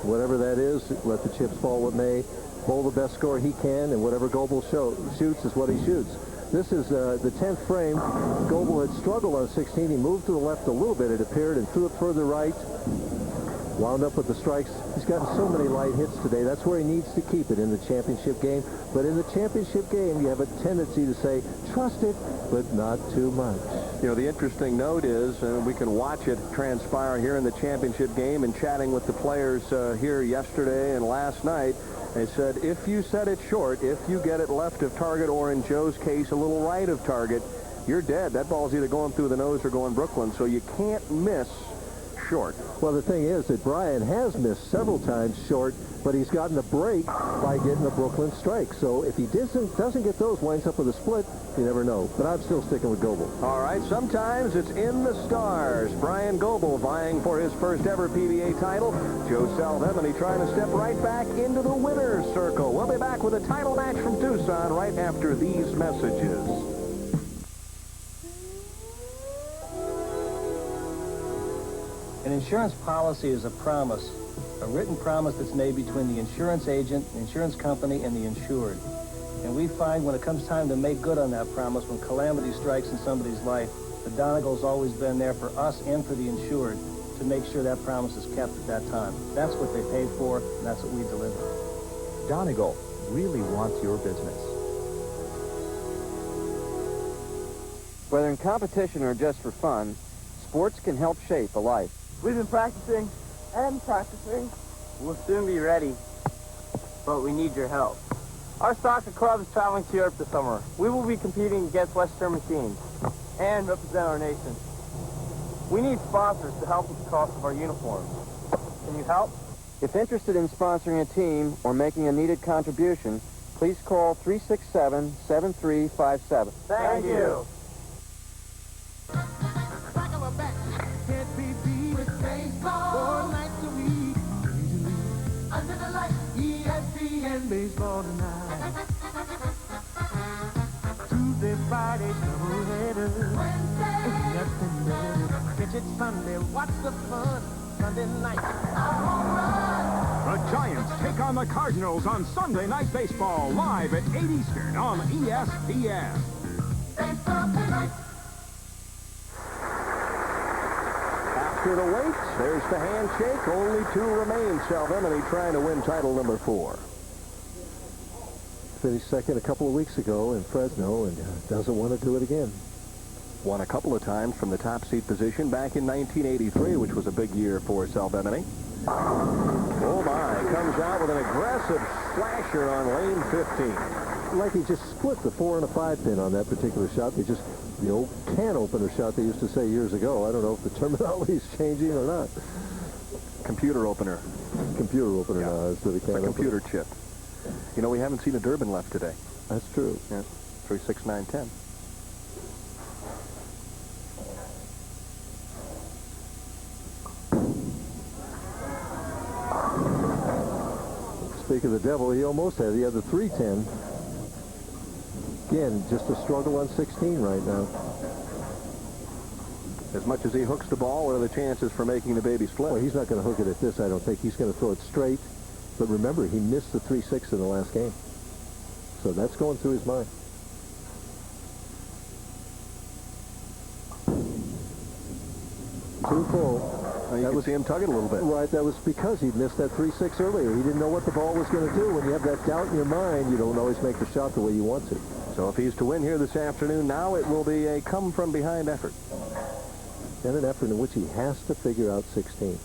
whatever that is, let the chips fall what may, bowl the best score he can, and whatever Goebel shoots is what he shoots. This is the 10th frame. Goebel had struggled on 16. He moved to the left a little bit, it appeared, and threw it further right. wound up with the strikes. He's gotten so many light hits today. That's where he needs to keep it in the championship game. But in the championship game, you have a tendency to say, trust it, but not too much. You know, the interesting note is, and we can watch it transpire here in the championship game, and chatting with the players here yesterday and last night, they said, if you set it short, if you get it left of target, or in Joe's case, a little right of target, you're dead. That ball's either going through the nose or going Brooklyn, so you can't miss short. Well, the thing is that Bryan has missed several times short, but he's gotten a break by getting a Brooklyn strike. So if he doesn't get those, winds up with a split, you never know. But I'm still sticking with Goebel. All right, sometimes it's in the stars. Bryan Goebel vying for his first ever PBA title. Joe Salvemini trying to step right back into the winner's circle. We'll be back with a title match from Tucson right after these messages. An insurance policy is a promise, a written promise that's made between the insurance agent, the insurance company, and the insured. And we find when it comes time to make good on that promise, when calamity strikes in somebody's life, the Donegal's always been there for us and for the insured to make sure that promise is kept at that time. That's what they paid for, and that's what we deliver. Donegal really wants your business. Whether in competition or just for fun, sports can help shape a life. We've been practicing and practicing. We'll soon be ready, but we need your help. Our soccer club is traveling to Europe this summer. We will be competing against Western teams and represent our nation. We need sponsors to help with the cost of our uniforms. Can you help? If interested in sponsoring a team or making a needed contribution, please call 367-7357. Thank you. Under the lights, ESPN baseball tonight. Tuesday, Friday, doubleheader. Wednesday, nothing better. Catch it Sunday, watch the fun. Sunday night, The Giants take on the Cardinals on Sunday Night Baseball, live at 8 Eastern on ESPN. baseball tonight. After the wait, there's the handshake. Only two remain. Salvemini trying to win title number 4. Finished second a couple of weeks ago in Fresno and doesn't want to do it again. Won a couple of times from the top seat position back in 1983, which was a big year for Salvemini. Oh my, comes out with an aggressive slasher on lane 15. Like he just split the 4 and a 5 pin on that particular shot. They just, the old can opener shot they used to say years ago. I don't know if the terminology is changing or not. Computer opener. Computer opener now instead of can opener. Computer opener. chip. You know, we haven't seen a Durbin left today. That's true. Yeah, 3, 6, 9, 10. Speak of the devil, he almost had. He had the 310. Again, just a struggle on 16 right now. As much as he hooks the ball, what are the chances for making the baby split? Well, he's not going to hook it at this, I don't think. He's going to throw it straight. But remember, he missed the 3-6 in the last game. So that's going through his mind. Too full. You can see him tug it a little bit. Right, that was because he missed that 3-6 earlier. He didn't know what the ball was going to do. When you have that doubt in your mind, you don't always make the shot the way you want to. So if he's to win here this afternoon, now it will be a come-from-behind effort. And an effort in which he has to figure out 16.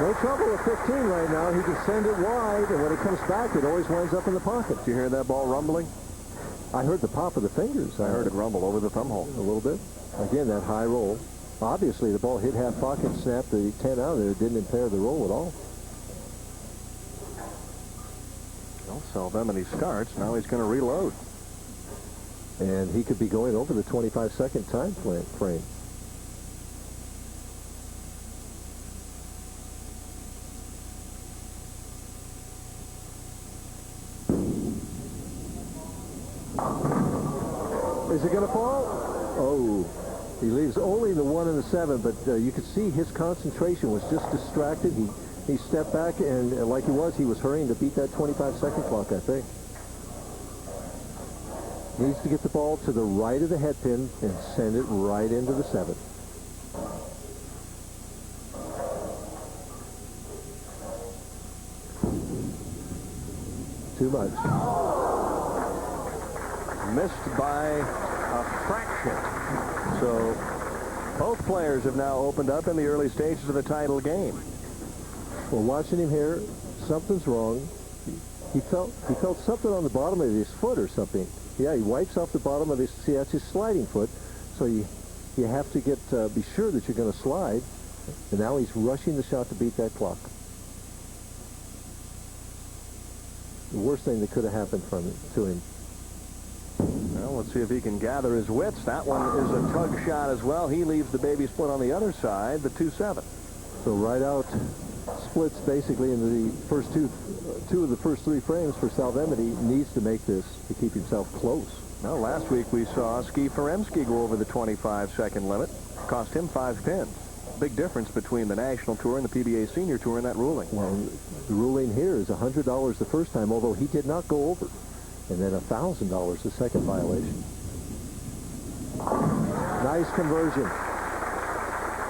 No trouble with 15 right now. He can send it wide, and when it comes back, it always winds up in the pocket. Did you hear that ball rumbling? I heard the pop of the fingers. I heard it rumble over the thumb hole. A little bit. Again, that high roll. Obviously, the ball hit half pocket, snapped the 10 out of there. It didn't impair the roll at all. Well, Salvemini starts. Now he's going to reload. And he could be going over the 25-second time frame. Is it going to fall? Oh. He leaves only the 1 and the 7, but you could see his concentration was just distracted. He stepped back, and like he was hurrying to beat that 25-second clock, I think. Needs to get the ball to the right of the head pin and send it right into the 7. Too much. Missed by a fraction. So both players have now opened up in the early stages of the title game. Well, watching him here, something's wrong. He felt something on the bottom of his foot or something. Yeah, he wipes off the bottom of his, see, that's his sliding foot. So you have to be sure that you're going to slide. And now he's rushing the shot to beat that clock. The worst thing that could have happened to him. Well, let's see if he can gather his wits. That one is a tug shot as well. He leaves the baby split on the other side, the 2-7. So right out splits basically in the first two of the first 3 frames for Salvemini. Needs to make this to keep himself close. Well, last week we saw Ski Feremski go over the 25-second limit. Cost him 5 pins. Big difference between the National Tour and the PBA Senior Tour in that ruling. Well, the ruling here is $100 the first time, although he did not go over. And then $1,000 the second violation. Nice conversion.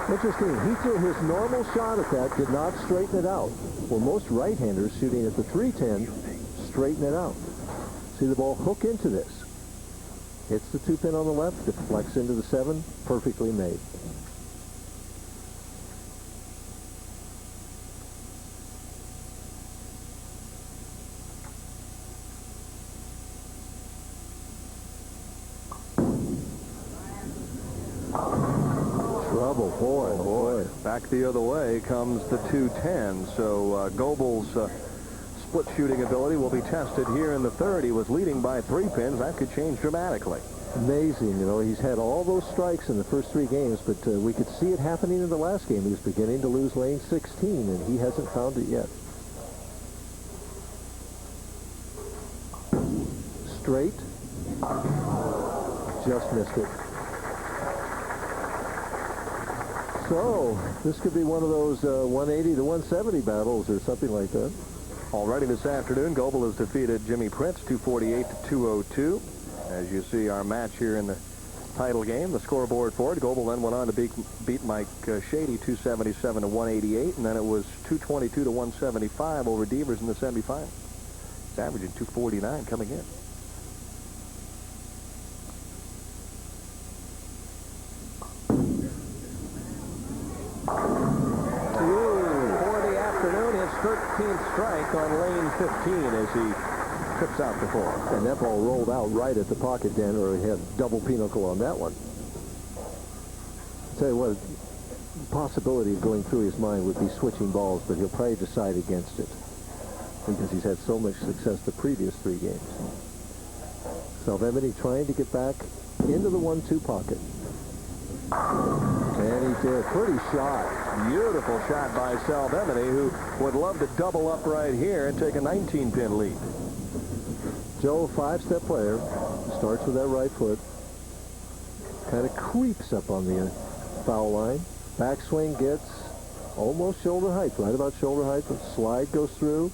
Interesting. He threw his normal shot at that, did not straighten it out. Well, most right-handers shooting at the 310 straighten it out. See the ball hook into this. Hits the 2-pin on the left, deflects into the 7, perfectly made. Boy. Back the other way comes the 210. So Goebel's split shooting ability will be tested here in the 3rd. He was leading by 3 pins. That could change dramatically. Amazing. You know, he's had all those strikes in the first 3 games, but we could see it happening in the last game. He was beginning to lose lane 16, and he hasn't found it yet. Straight. Just missed it. So, this could be one of those 180 to 170 battles or something like that. Already this afternoon, Goebel has defeated Jimmie Pritts 248 to 202. As you see, our match here in the title game, the scoreboard for it. Goebel then went on to beat Mike Shady 277 to 188, and then it was 222 to 175 over Devers in the semifinal. It's averaging 249 coming in. For the afternoon, his 13th strike on lane 15 as he trips out the ball. And that ball rolled out right at the pocket, Dan, or he had double pinochle on that one. I'll tell you what, the possibility of going through his mind would be switching balls, but he'll probably decide against it because he's had so much success the previous 3 games. Salvemini trying to get back into the 1-2 pocket. And he did. Pretty shot. Beautiful shot by Salvemini, who would love to double up right here and take a 19-pin lead. Joe, 5-step player, starts with that right foot, kind of creeps up on the foul line. Backswing gets almost shoulder height, right about shoulder height. The slide goes through.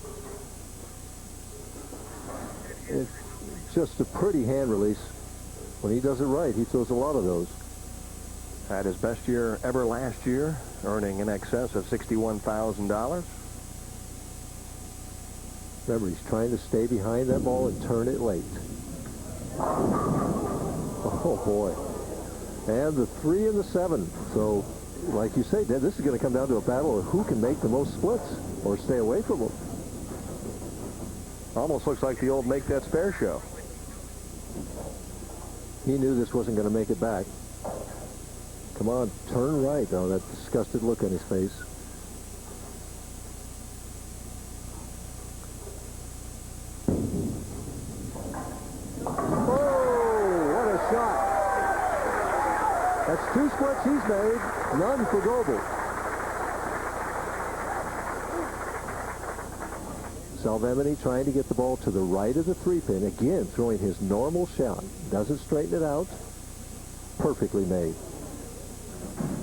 It's just a pretty hand release. When he does it right, he throws a lot of those. Had his best year ever last year, earning in excess of $61,000. Remember, he's trying to stay behind that ball and turn it late. Oh, boy. And the 3 and the 7. So, like you say, Dad, this is going to come down to a battle of who can make the most splits or stay away from them. Almost looks like the old make that spare show. He knew this wasn't going to make it back. Come on, turn right. Oh, that disgusted look on his face. Oh, what a shot. That's 2 splits he's made. None for Goebel. Salvemini trying to get the ball to the right of the 3-pin. Again, throwing his normal shot. Doesn't straighten it out. Perfectly made.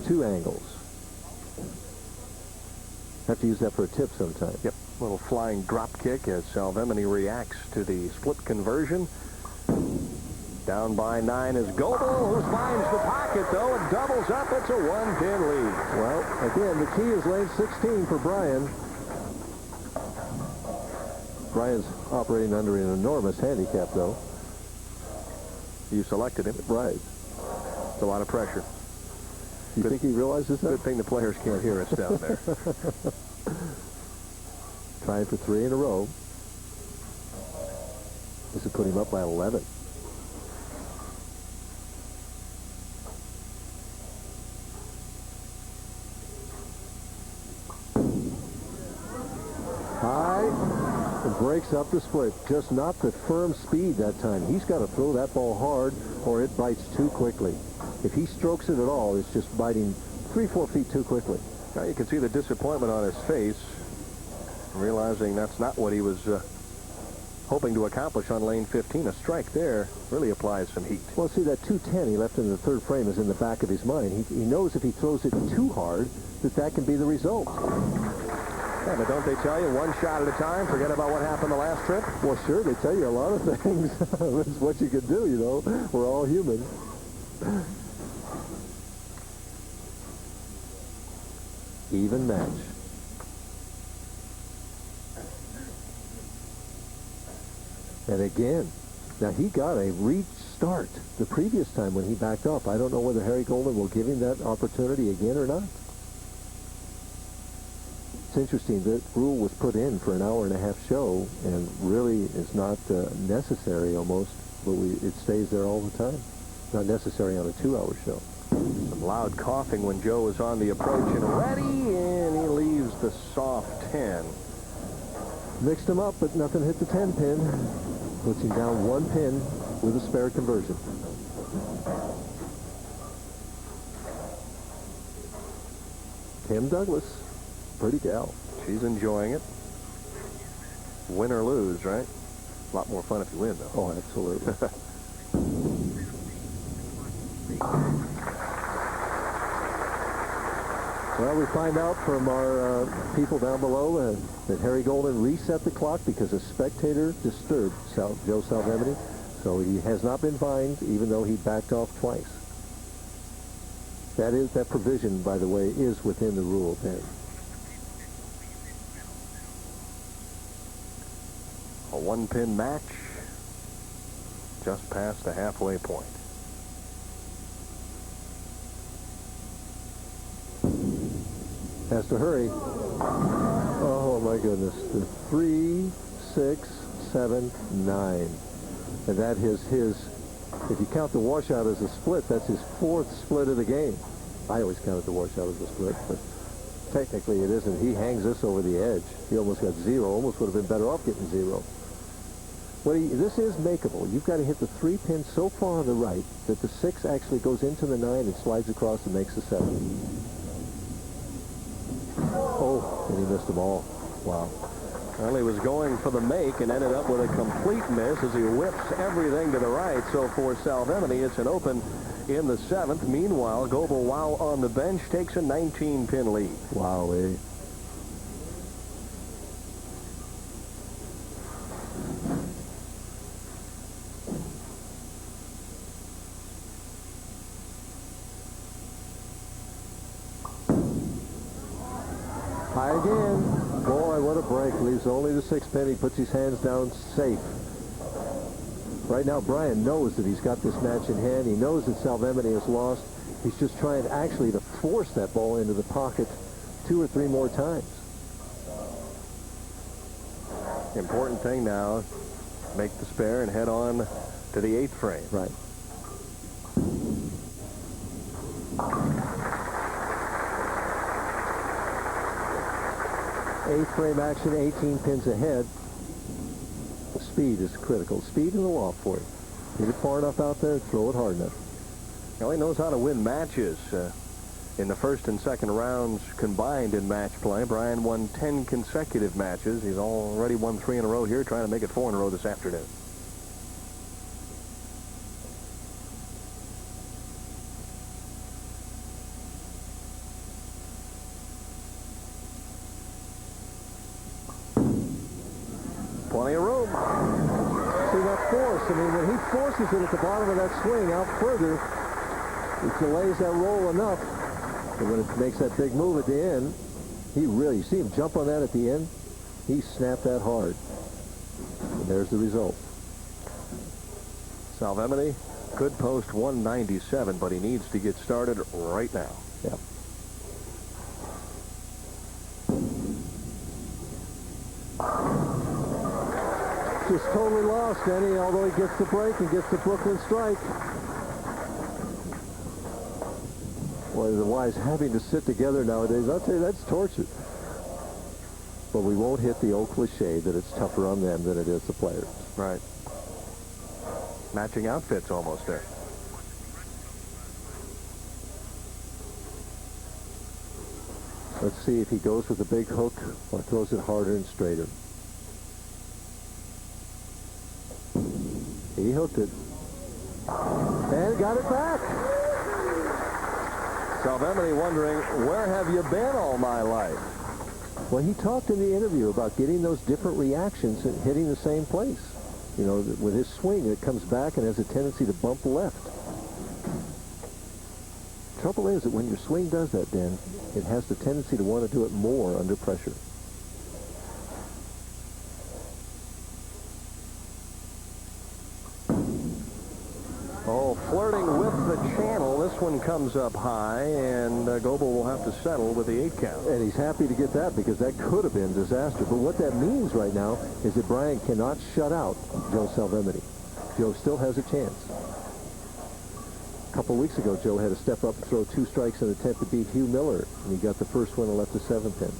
2 angles. Have to use that for a tip sometime. Yep. Little flying drop kick as Salvemini reacts to the split conversion. Down by 9 is Goebel, who finds the pocket, though, and doubles up. It's a 1-pin lead. Well, again, the key is lane 16 for Bryan. Bryan's operating under an enormous handicap, though. You selected him. Right. It's a lot of pressure. You think he realizes that? Good thing the players can't hear us down there. Trying for 3 in a row. This would put him up by 11. High. And breaks up the split. Just not the firm speed that time. He's got to throw that ball hard or it bites too quickly. If he strokes it at all, it's just biting 3-4 feet too quickly. Now you can see the disappointment on his face, realizing that's not what he was hoping to accomplish on lane 15. A strike there really applies some heat. Well, see, that 210 he left in the 3rd frame is in the back of his mind. He knows if he throws it too hard, that can be the result. Yeah, but don't they tell you 1 shot at a time? Forget about what happened the last trip? Well, sure, they tell you a lot of things. That's what you can do, you know. We're all human. Even match. And again, now he got a reach start the previous time when he backed off. I don't know whether Harry Golden will give him that opportunity again or not. It's interesting that rule was put in for an hour-and-a-half show and really is not necessary almost, but it stays there all the time. Not necessary on a 2-hour show. Some loud coughing when Joe is on the approach and ready, and he leaves the soft 10. Mixed him up, but nothing hit the 10-pin. Puts him down 1 pin with a spare conversion. Kim Douglas, pretty gal. She's enjoying it. Win or lose, right? A lot more fun if you win, though. Oh, absolutely. Well, we find out from our people down below that Harry Golden reset the clock because a spectator disturbed Joe Salvemini. So he has not been fined, even though he backed off twice. That provision, by the way, is within the rule then. A 1-pin match just past the halfway point. Has to hurry. Oh, my goodness. The 3, 6, 7, 9. And that is his, if you count the washout as a split, that's his 4th split of the game. I always counted the washout as a split, but technically it isn't. He hangs this over the edge. He almost got 0. Almost would have been better off getting 0. This is makeable. You've got to hit the 3 pin so far on the right that the 6 actually goes into the 9 and slides across and makes the 7. Oh, and he missed them all. Wow. Well, he was going for the make and ended up with a complete miss as he whips everything to the right. So for Salvemini, it's an open in the 7th. Meanwhile, Goebel, while on the bench, takes a 19-pin lead. Wow, eh? High again. Boy, what a break. Leaves only the 6 pin. He puts his hands down safe. Right now, Bryan knows that he's got this match in hand. He knows that Salvemini has lost. He's just trying actually to force that ball into the pocket 2 or 3 more times. Important thing now, make the spare and head on to the 8th frame. Right. Eighth frame action, 18 pins ahead. Speed is critical. Speed in the loft for it. Hit it far enough out there, throw it hard enough. Well, he knows how to win matches. In the 1st and 2nd rounds combined in match play, Bryan won 10 consecutive matches. He's already won 3 in a row here, trying to make it 4 in a row this afternoon. Plenty of room. See that force? I mean, when he forces it at the bottom of that swing out further, it delays that roll enough. And when it makes that big move at the end, you see him jump on that at the end? He snapped that hard. And there's the result. Salvemini could post 197, but he needs to get started right now. Yep. Just totally lost, Denny, although he gets the break and gets the Brooklyn strike. Boy, the wives having to sit together nowadays, I'll tell you, that's torture. But we won't hit the old cliche that it's tougher on them than it is the players. Right. Matching outfits almost there. Let's see if he goes with the big hook or throws it harder and straighter. He hooked it. And got it back. Salvemini wondering, where have you been all my life? Well, he talked in the interview about getting those different reactions and hitting the same place. You know, with his swing, it comes back and has a tendency to bump left. Trouble is that when your swing does that, Dan, it has the tendency to want to do it more under pressure. Oh, flirting with the channel. This one comes up high, and Goebel will have to settle with the 8 count. And he's happy to get that because that could have been disaster. But what that means right now is that Bryan cannot shut out Joe Salvemini. Joe still has a chance. A couple weeks ago, Joe had to step up and throw 2 strikes in an attempt to beat Hugh Miller, and he got the first one and left the 7th pin.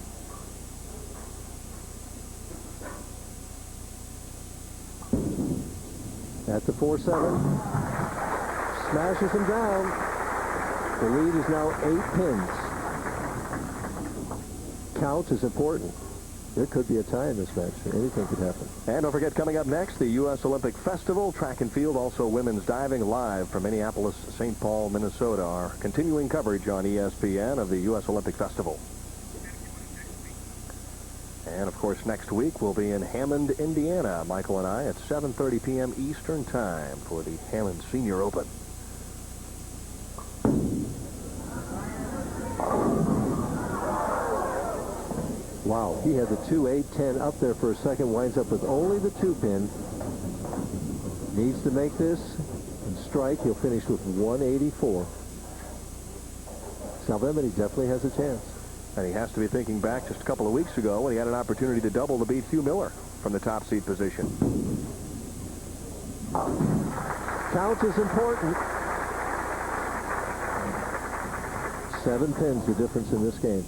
At the 4-7. Smashes him down. The lead is now 8 pins. Count is important. There could be a tie in this match. Anything could happen. And don't forget, coming up next, the U.S. Olympic Festival, track and field, also women's diving, live from Minneapolis, St. Paul, Minnesota. Our continuing coverage on ESPN of the U.S. Olympic Festival. And, of course, next week we'll be in Hammond, Indiana, Michael and I, at 7:30 p.m. Eastern Time for the Hammond Senior Open. Wow, he had the 2-8-10 up there for a second, winds up with only the 2-pin. Needs to make this and strike. He'll finish with 184. Salvemini definitely has a chance. And he has to be thinking back just a couple of weeks ago when he had an opportunity to double to beat Hugh Miller from the top seed position. Count is important. 7 pins the difference in this game.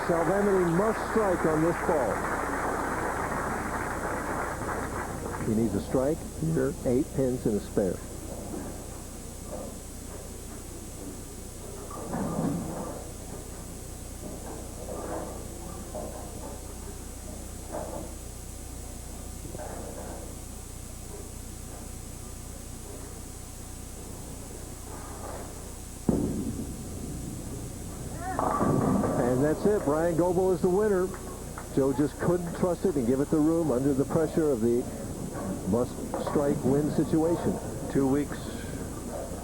Salvemini must strike on this ball. He needs a strike here, 8 pins and a spare. That's it. Bryan Goebel is the winner. Joe just couldn't trust it and give it the room under the pressure of the must-strike-win situation. 2 weeks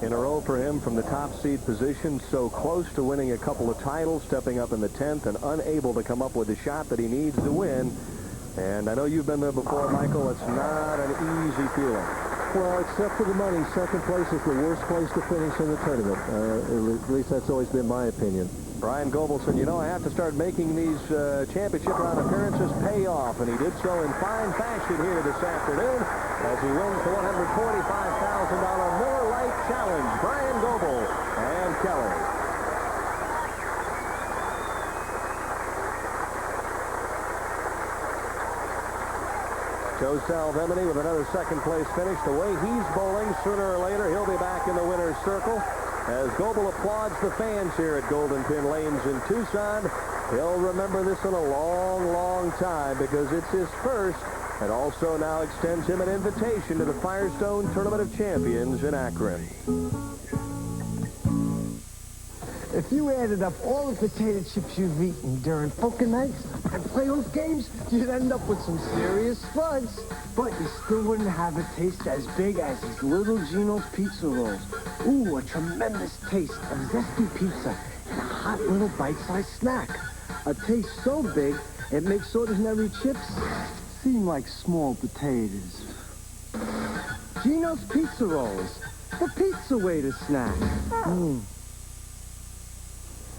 in a row for him from the top seed position, so close to winning a couple of titles, stepping up in the 10th and unable to come up with the shot that he needs to win. And I know you've been there before, Michael. It's not an easy feeling. Well, except for the money, second place is the worst place to finish in the tournament. At least that's always been my opinion. Bryan Goebel said, you know, I have to start making these championship round appearances pay off, and he did so in fine fashion here this afternoon as he wins the $145,000 Miller Lite Challenge. Bryan Goebel and Kelly. Joe Salvemini with another second-place finish. The way he's bowling, sooner or later, he'll be back in the winner's circle. As Goebel applauds the fans here at Golden Pin Lanes in Tucson, he'll remember this in a long, long time because it's his first, and also now extends him an invitation to the Firestone Tournament of Champions in Akron. If you added up all the potato chips you've eaten during poker nights and playoff games, you'd end up with some serious spuds. But you still wouldn't have a taste as big as these little Gino's pizza rolls. Ooh, a tremendous taste of zesty pizza and a hot little bite-sized snack. A taste so big, it makes ordinary chips seem like small potatoes. Gino's Pizza Rolls, the pizza way to snack.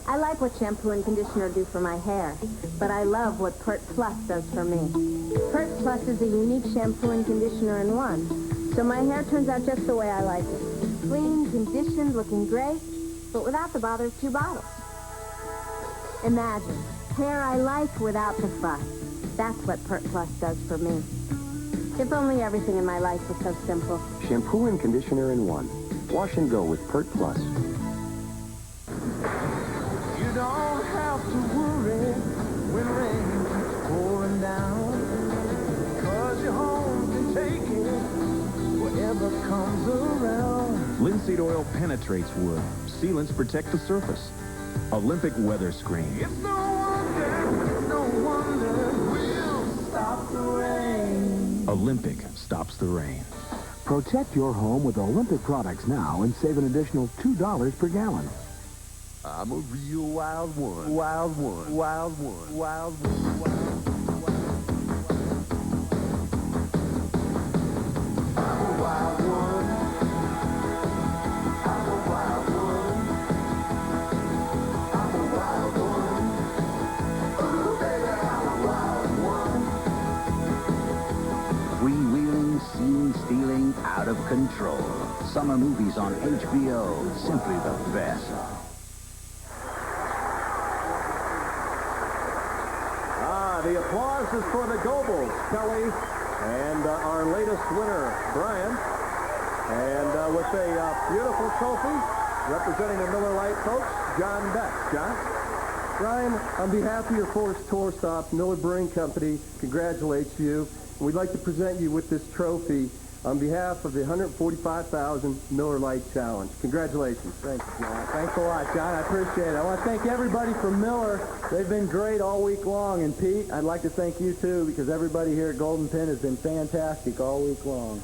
I like what shampoo and conditioner do for my hair, but I love what Pert Plus does for me. Pert Plus is a unique shampoo and conditioner in one, so my hair turns out just the way I like it. Clean, conditioned, looking great, but without the bother of 2 bottles. Imagine, hair I like without the fuss. That's what Pert Plus does for me. If only everything in my life was so simple. Shampoo and conditioner in one. Wash and go with Pert Plus. You don't have to worry when rain keeps pouring down, 'cause your home can take it whatever comes around. Linseed oil penetrates wood. Sealants protect the surface. Olympic weather screen. It's no wonder we'll stop the rain. Olympic stops the rain. Protect your home with Olympic products now and save an additional $2 per gallon. I'm a real wild one. Wild one. Wild one. Wild one. Wild one. I'm a wild one. I'm a wild one. I'm a wild one. Ooh, baby, I'm a wild one. Freewheeling, scene-stealing, out of control. Summer movies on HBO. Simply the best. The applause is for the Goebels, Kelly, and our latest winner, Bryan. And with a beautiful trophy representing the Miller Lite folks, John Beck. John? Bryan, on behalf of your Forest Tour Stop, Miller Brewing Company congratulates you. And we'd like to present you with this trophy on behalf of the 145,000 Miller Lite Challenge. Congratulations. Thanks, John. Thanks a lot, John. I appreciate it. I want to thank everybody from Miller. They've been great all week long. And Pete, I'd like to thank you, too, because everybody here at Golden Pin has been fantastic all week long.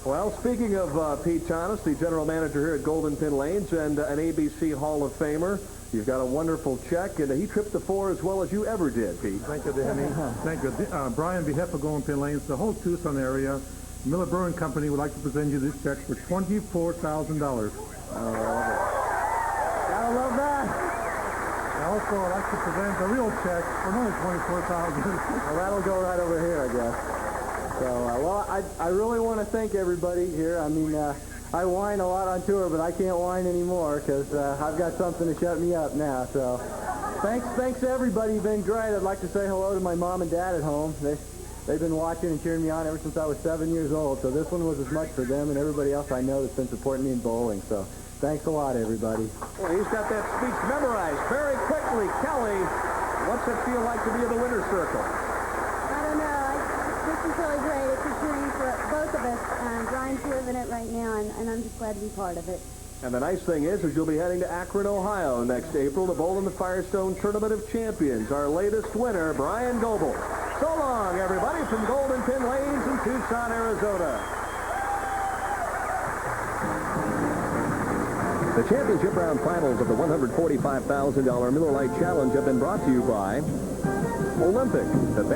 Well, speaking of Pete Thomas, the general manager here at Golden Pin Lanes and an ABC Hall of Famer, you've got a wonderful check, and he tripped the 4 as well as you ever did, Pete. Thank you, Danny. Thank you. Bryan, on behalf of Golden Pin Lanes, the whole Tucson area, Miller Brewing Company would like to present you this check for $24,000. Gotta love that. And also, I'd like to present a real check for another $24,000. Well, that'll go right over here, I guess. So, well, I really want to thank everybody here. I mean, I whine a lot on tour, but I can't whine anymore because I've got something to shut me up now. So, thanks to everybody. You've been great. I'd like to say hello to my mom and dad at home. They've been watching and cheering me on ever since I was 7 years old, so this one was as much for them and everybody else I know that's been supporting me in bowling. So thanks a lot, everybody. Well, he's got that speech memorized very quickly. Kelly, what's it feel like to be in the winner's circle? I don't know. This is really great. It's a dream for both of us. Bryan's living it right now, and I'm just glad to be part of it. And the nice thing is you'll be heading to Akron, Ohio next April to bowl in the Firestone Tournament of Champions. Our latest winner, Bryan Goebel. So long, everybody, from Golden Pin Lanes in Tucson, Arizona. The championship round finals of the $145,000 Miller Lite Challenge have been brought to you by Olympic, the family